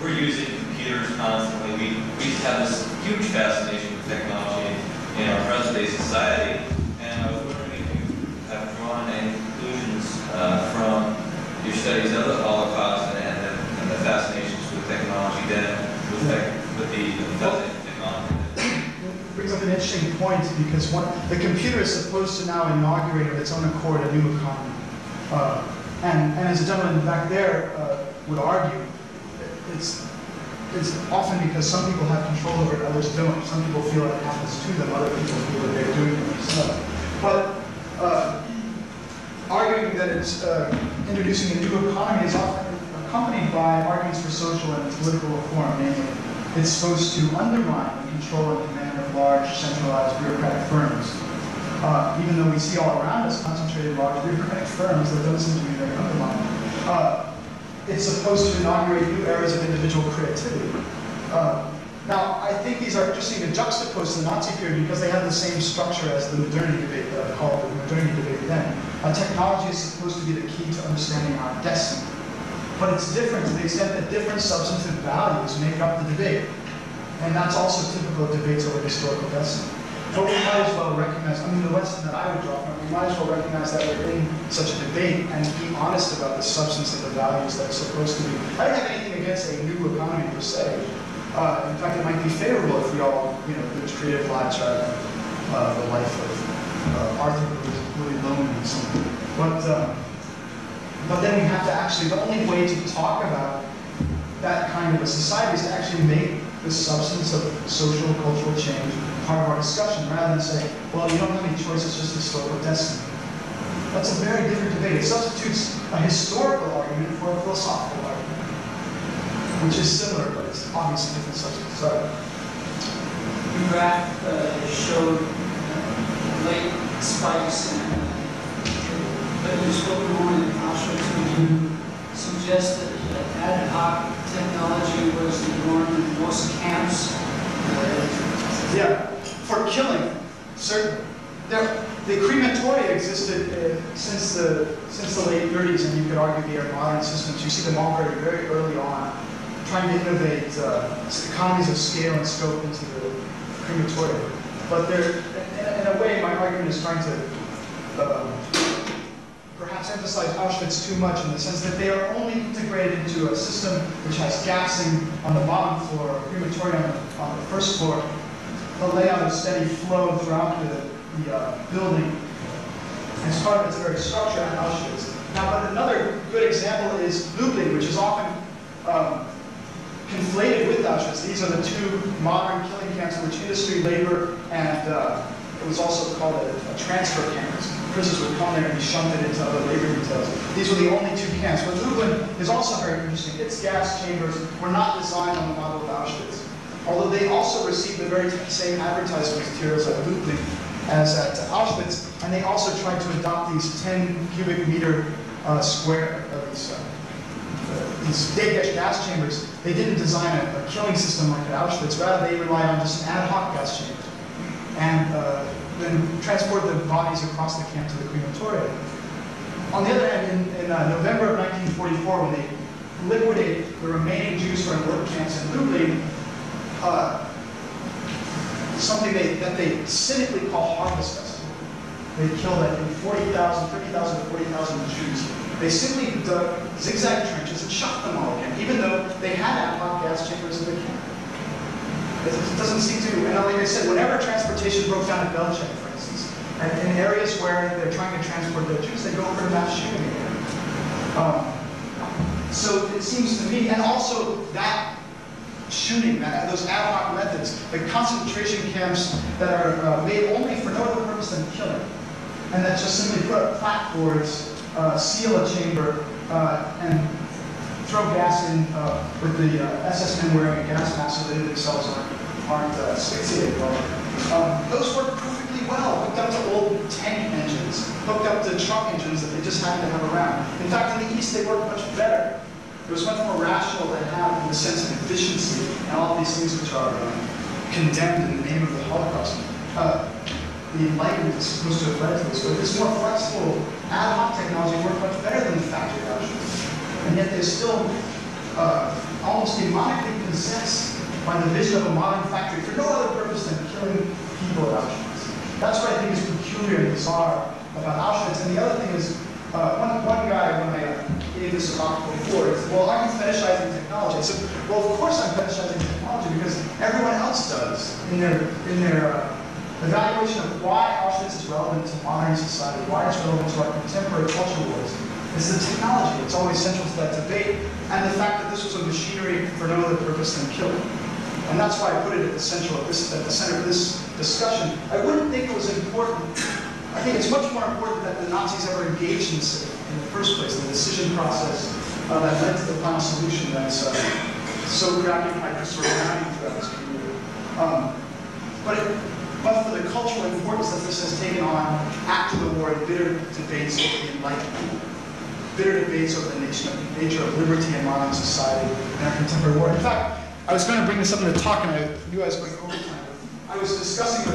we're using computers constantly. We have this huge fascination with technology in our present-day society. And I was wondering if you have drawn any conclusions from your studies of the Holocaust and the fascinations with technology then, with the technology. It brings up an interesting point because the computer is supposed to now inaugurate of its own accord a new economy. And as a gentleman back there would argue, it's often because some people have control over it, others don't. Some people feel it happens to them, other people feel that they're doing it themselves. But arguing that it's introducing a new economy is often accompanied by arguments for social and political reform, namely, it's supposed to undermine the control and command of large, centralized bureaucratic firms. Even though we see all around us concentrated large bureaucratic firms that don't seem to be very undermined. It's supposed to inaugurate new eras of individual creativity. Now, I think these are interesting to juxtapose to the Nazi period because they have the same structure as the modernity debate that I called the modernity debate then. Technology is supposed to be the key to understanding our destiny. But it's different to the extent that different substantive values make up the debate. And that's also typical of debates over historical destiny. But we might as well recognize, the lesson that I would draw from it, we might as well recognize that we're in such a debate and be honest about the substance of the values that it's supposed to be. I don't have anything against a new economy per se. In fact, it might be favorable if we all, lived creative lives rather than the life of Arthur, who was really lonely and something. But then we have to actually, the only way to talk about that kind of a society is to actually make the substance of social, cultural change part of our discussion, rather than say, well, you don't have any choice, it's just historical destiny. That's a very different debate. It substitutes a historical argument for a philosophical argument, which is similar, but it's obviously different substance. Sorry. The graph showed late spikes, but you spoke more in Auschwitz. Would you suggest that ad hoc technology was the norm in most camps? Yeah, for killing, certainly. The crematoria existed since the late 30s, and you could argue they are modern systems. You see them all very, very early on, trying to innovate economies of scale and scope into the crematoria. But in a way, my argument is trying to perhaps emphasize Auschwitz too much in the sense that they are only integrated into a system which has gassing on the bottom floor, crematoria on the first floor, a layout of steady flow throughout the building. As part of its very structure in Auschwitz. Now, but another good example is Lublin, which is often conflated with Auschwitz. These are the two modern killing camps in which industry, labor, and it was also called a transfer camp. prisoners would come there and be shunted into other labor details. These were the only two camps. But Lublin is also very interesting. Its gas chambers were not designed on the model of Auschwitz, although they also received the very same advertising materials at Lublin as at Auschwitz, and they also tried to adopt these 10 cubic meter square, these big gas chambers. They didn't design a killing system like at Auschwitz. Rather, they relied on just an ad hoc gas chamber, and then transported the bodies across the camp to the crematorium. On the other hand, in November of 1944, when they liquidated the remaining Jews from work camps in Lublin, something that they cynically call Harvest Festival. They killed, I think, 30,000 to 40,000 Jews. They simply dug zigzag trenches and shot them all again, even though they had ad hoc gas chambers in the camp. It doesn't seem to, and like I said, whenever transportation broke down in Belgium, for instance, and in areas where they're trying to transport the Jews, they go for mass shooting again. So it seems to me, and also that shooting, those ad hoc methods, the concentration camps that are made only for no other purpose than killing, and that just simply put up platforms, seal a chamber, and throw gas in with the SS men wearing a gas mask so they themselves aren't asphyxiated. Those work perfectly well, hooked up to old tank engines, hooked up to truck engines that they just happen to have around. In fact, in the East, they work much better. It was much more rational to have in the sense of efficiency and all of these things which are condemned in the name of the Holocaust. The Enlightenment is supposed to have led to this, but this more flexible ad hoc technology worked much better than the factory Auschwitz. And yet they're still almost demonically possessed by the vision of a modern factory for no other purpose than killing people at Auschwitz. That's what I think is peculiar and bizarre about Auschwitz. And the other thing is, one guy, when I gave this talk before, is, well, aren't you fetishizing technology? I said, well, of course I'm fetishizing technology because everyone else does in their evaluation of why Auschwitz is relevant to modern society, why it's relevant to our contemporary culture wars. It's the technology. It's always central to that debate, and the fact that this was a machinery for no other purpose than killing. And that's why I put it at the center of this discussion. I wouldn't think it was important. I think it's much more important that the Nazis ever engaged in this in the first place, the decision process that led to the final solution that's so preoccupied with sort of rounding throughout this community. But for the cultural importance that this has taken on after the war, in bitter debates over the Enlightenment, bitter debates over the nature of liberty in modern society and our contemporary war. In fact, I was going to bring this up in the talk, and I knew I was going overtime. I was discussing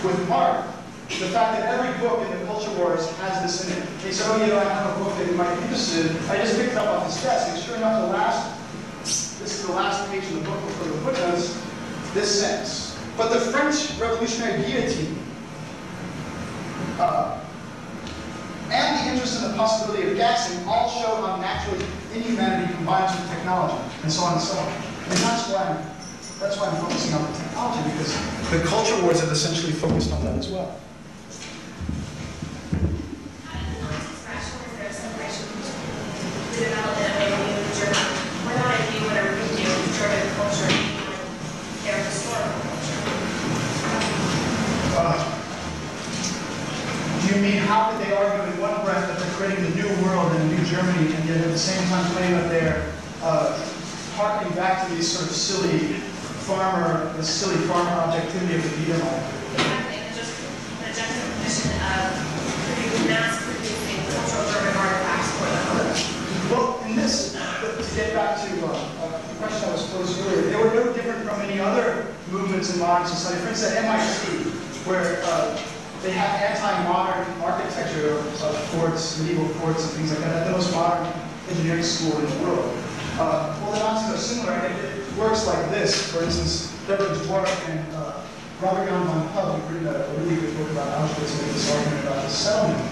with Parke the fact that every book in the culture wars has this in it. He said, oh, you know, I have a book that you might be interested in. I just picked it up off his desk, and sure enough, this is the last page in the book before the footnotes, this sentence. But the French revolutionary guillotine and the interest in the possibility of gassing all show how naturally inhumanity combines with technology, and so on and so on. And that's why I'm focusing on the technology, because the culture wars have essentially focused on that as well. Do you mean how could they argue in one breath that they're creating the new world and a new Germany, and yet at the same time claim that they're harkening back to these sort of silly farmer objectivity of the Vita life? Exactly, and just the juxtaposition of mass producing cultural German artifacts for them. Well, in this, to get back to the question that was posed earlier, they were no different from any other movements in modern society. For instance, at MIT, where they have anti-modern architecture of forts, medieval forts and things like that. That's the most modern engineering school in the world. Well, the Nazis are similar, and it works like this. For instance, Deborah Dwork and Robert Jan von Hub have written a really good book about Auschwitz and this argument about the settlement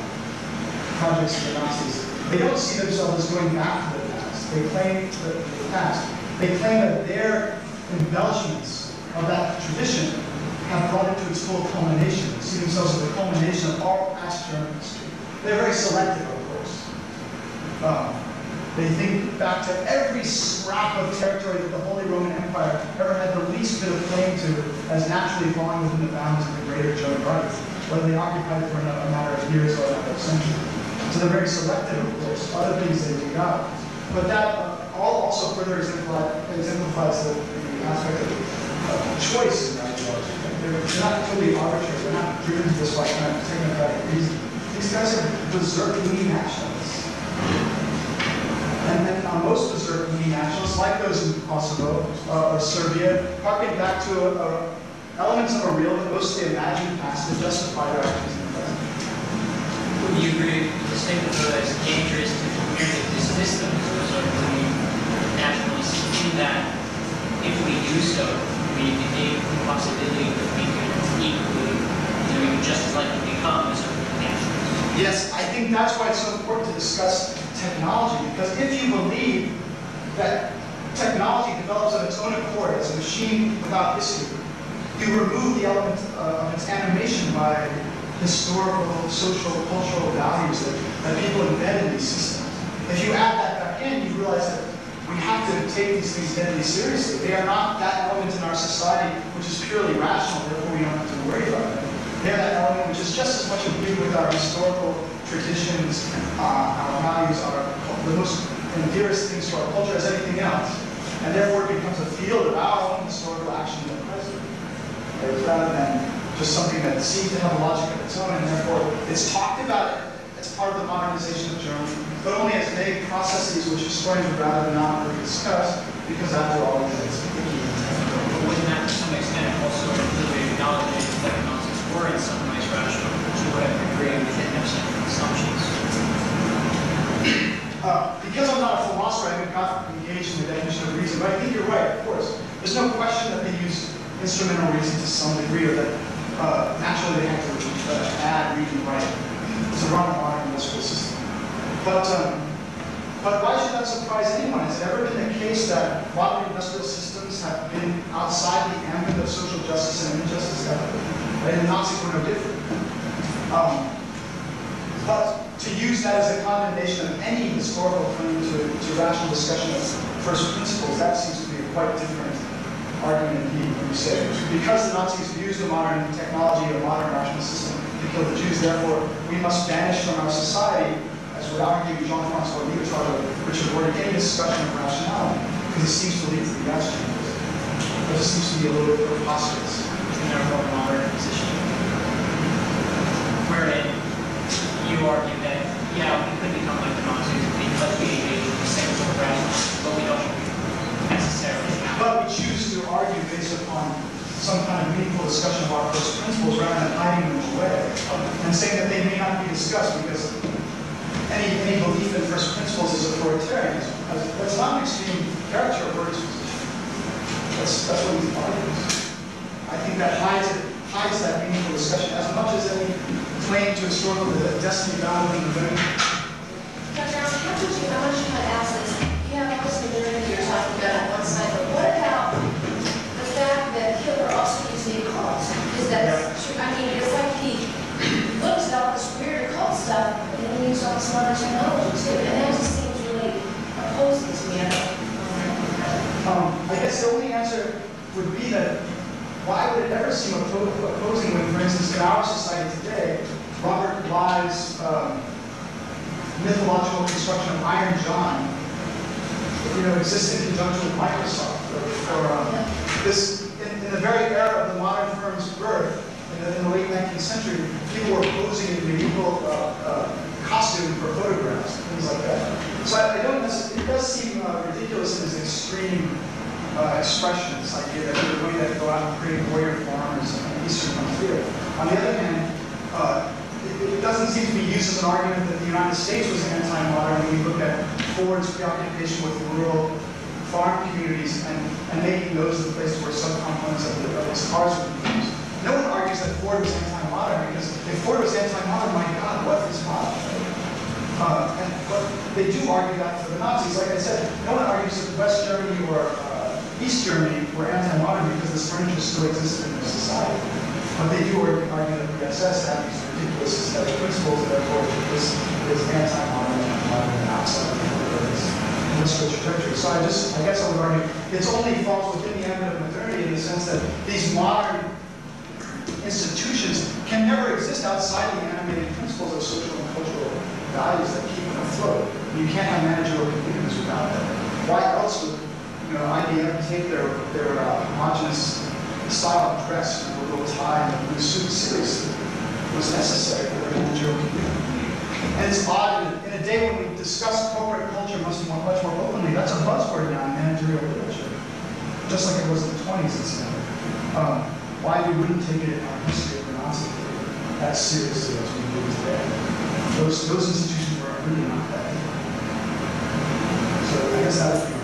projects of the Nazis. They don't see themselves as going back to the past. They claim the past. They claim that their embellishments of that tradition have brought it to its full culmination. They see themselves as the culmination of all past German history. They're very selective, of course. They think back to every scrap of territory that the Holy Roman Empire ever had the least bit of claim to as naturally falling within the bounds of the greater German Reich. whether they occupied it for a matter of years or a matter of centuries. So they're very selective, of course. Other things they do not. But that also further exemplifies the aspect of choice in archaeology. They're not totally arbitrary. They're not driven to this by kind of technocratic reason. These guys are berserk-leaning nationalists. And then most berserk-leaning nationalists, like those in Kosovo or Serbia, harken back to elements of a real but mostly imagined past that justify their actions in the present. Would you agree with the statement that it's dangerous to merely dismiss them as berserk-leaning nationalists, in that if we do so, we negate the possibility that we could equally, we could just as likely become berserk-leaning nationalists? Yes, I think that's why it's so important to discuss technology, because if you believe that technology develops of its own accord as a machine without history, you remove the element of its animation by historical, social, cultural values that people embed in these systems. If you add that back in, you realize that we have to take these things deadly seriously. They are not that element in our society which is purely rational, therefore we don't have to worry about it. They are that element which is just as much imbued with our historical traditions, our values, the most and dearest things to our culture as anything else. And therefore it becomes a field of our own historical action in the present, rather than just something that seems to have a logic of its own, and therefore it's talked about as part of the modernization of Germany, but only as vague processes which historians would rather not really discuss, because after all, it's icky. But wouldn't that to some extent also include acknowledging that the Nazis were in some ways rational to whatever degree within their central assumptions? Because I'm not a philosopher, I haven't got engaged in the definition of reason, but I think you're right, of course. There's no question that they use instrumental reason to some degree, or that naturally they have to add reading right to run a modern industrial system. But why should that surprise anyone? Has it ever been the case that modern industrial systems have been outside the ambit of social justice and injustice ever? And the Nazis were no different. But to use that as a condemnation of any historical claim to rational discussion of first principles, that seems to be a quite different argument indeed, when you say, because the Nazis used the modern technology or modern rational system to kill the Jews, therefore we must banish from our society, as would argue Jean-Francois Lyotard or Richard Ward, any discussion of rationality, because it seems to lead to the gas chambers. It just seems to be a little bit preposterous. In our more modern position, wherein you argue that, yeah, we could become like the Nazis because we engage in the same sort of rationality, but we don't necessarily have. But we choose to argue based upon some kind of meaningful discussion of our first principles rather than hiding them away and saying that they may not be discussed because any belief in first principles is authoritarianism. That's not an extreme caricature of Berg's position. That's what he argues. I think that hides that meaningful discussion as much as any claim to historical destiny bound in the event. Dr. Allen, how would you ask this? You have all this modernity you're talking about on one side, but what about the fact that Hitler also used the occult? Is that true? I mean, it's like he looks at all this weird occult stuff and then he uses all this modern technology too, and that just seems really opposing to me. I guess the only answer would be that why would it ever seem opposing when, for instance, in our society today, Robert Bly's mythological construction of Iron John, exists in conjunction with Microsoft, this in the very era of the modern firm's birth, in the late 19th century, people were posing in medieval costume for photographs, things like that. So I don't necessarily, it does seem ridiculous in its extreme expression, this idea that we're going to go out and create warrior farmers on the Eastern frontier. On the other hand, it doesn't seem to be used as an argument that the United States was anti-modern when you look at Ford's preoccupation with rural farm communities and making those the place where subcomponents of his cars would be used. No one argues that Ford was anti-modern because if Ford was anti-modern, my God, what is modern? But they do argue that for the Nazis. Like I said, no one argues that West Germany or East Germany were anti-modern because this furniture still existed in their society. But they do argue that the SS had these ridiculous aesthetic principles, and therefore this is anti-modern and outside of its industrial trajectory. So I guess I would argue it only falls within the ambit of modernity in the sense that these modern institutions can never exist outside the animating principles of social and cultural values that keep them afloat. You can't have managerial communities without that. Why else would IBM take their homogenous style of dress, a little tie and a blue suit seriously? It was necessary for their managerial community. And it's odd, in a day when we discuss corporate culture much more openly, that's a buzzword now in managerial literature, just like it was in the 20s, incidentally. Why we wouldn't take it in our history of the Nazi period as seriously as we do today. Those institutions were really not that different. So I guess that would be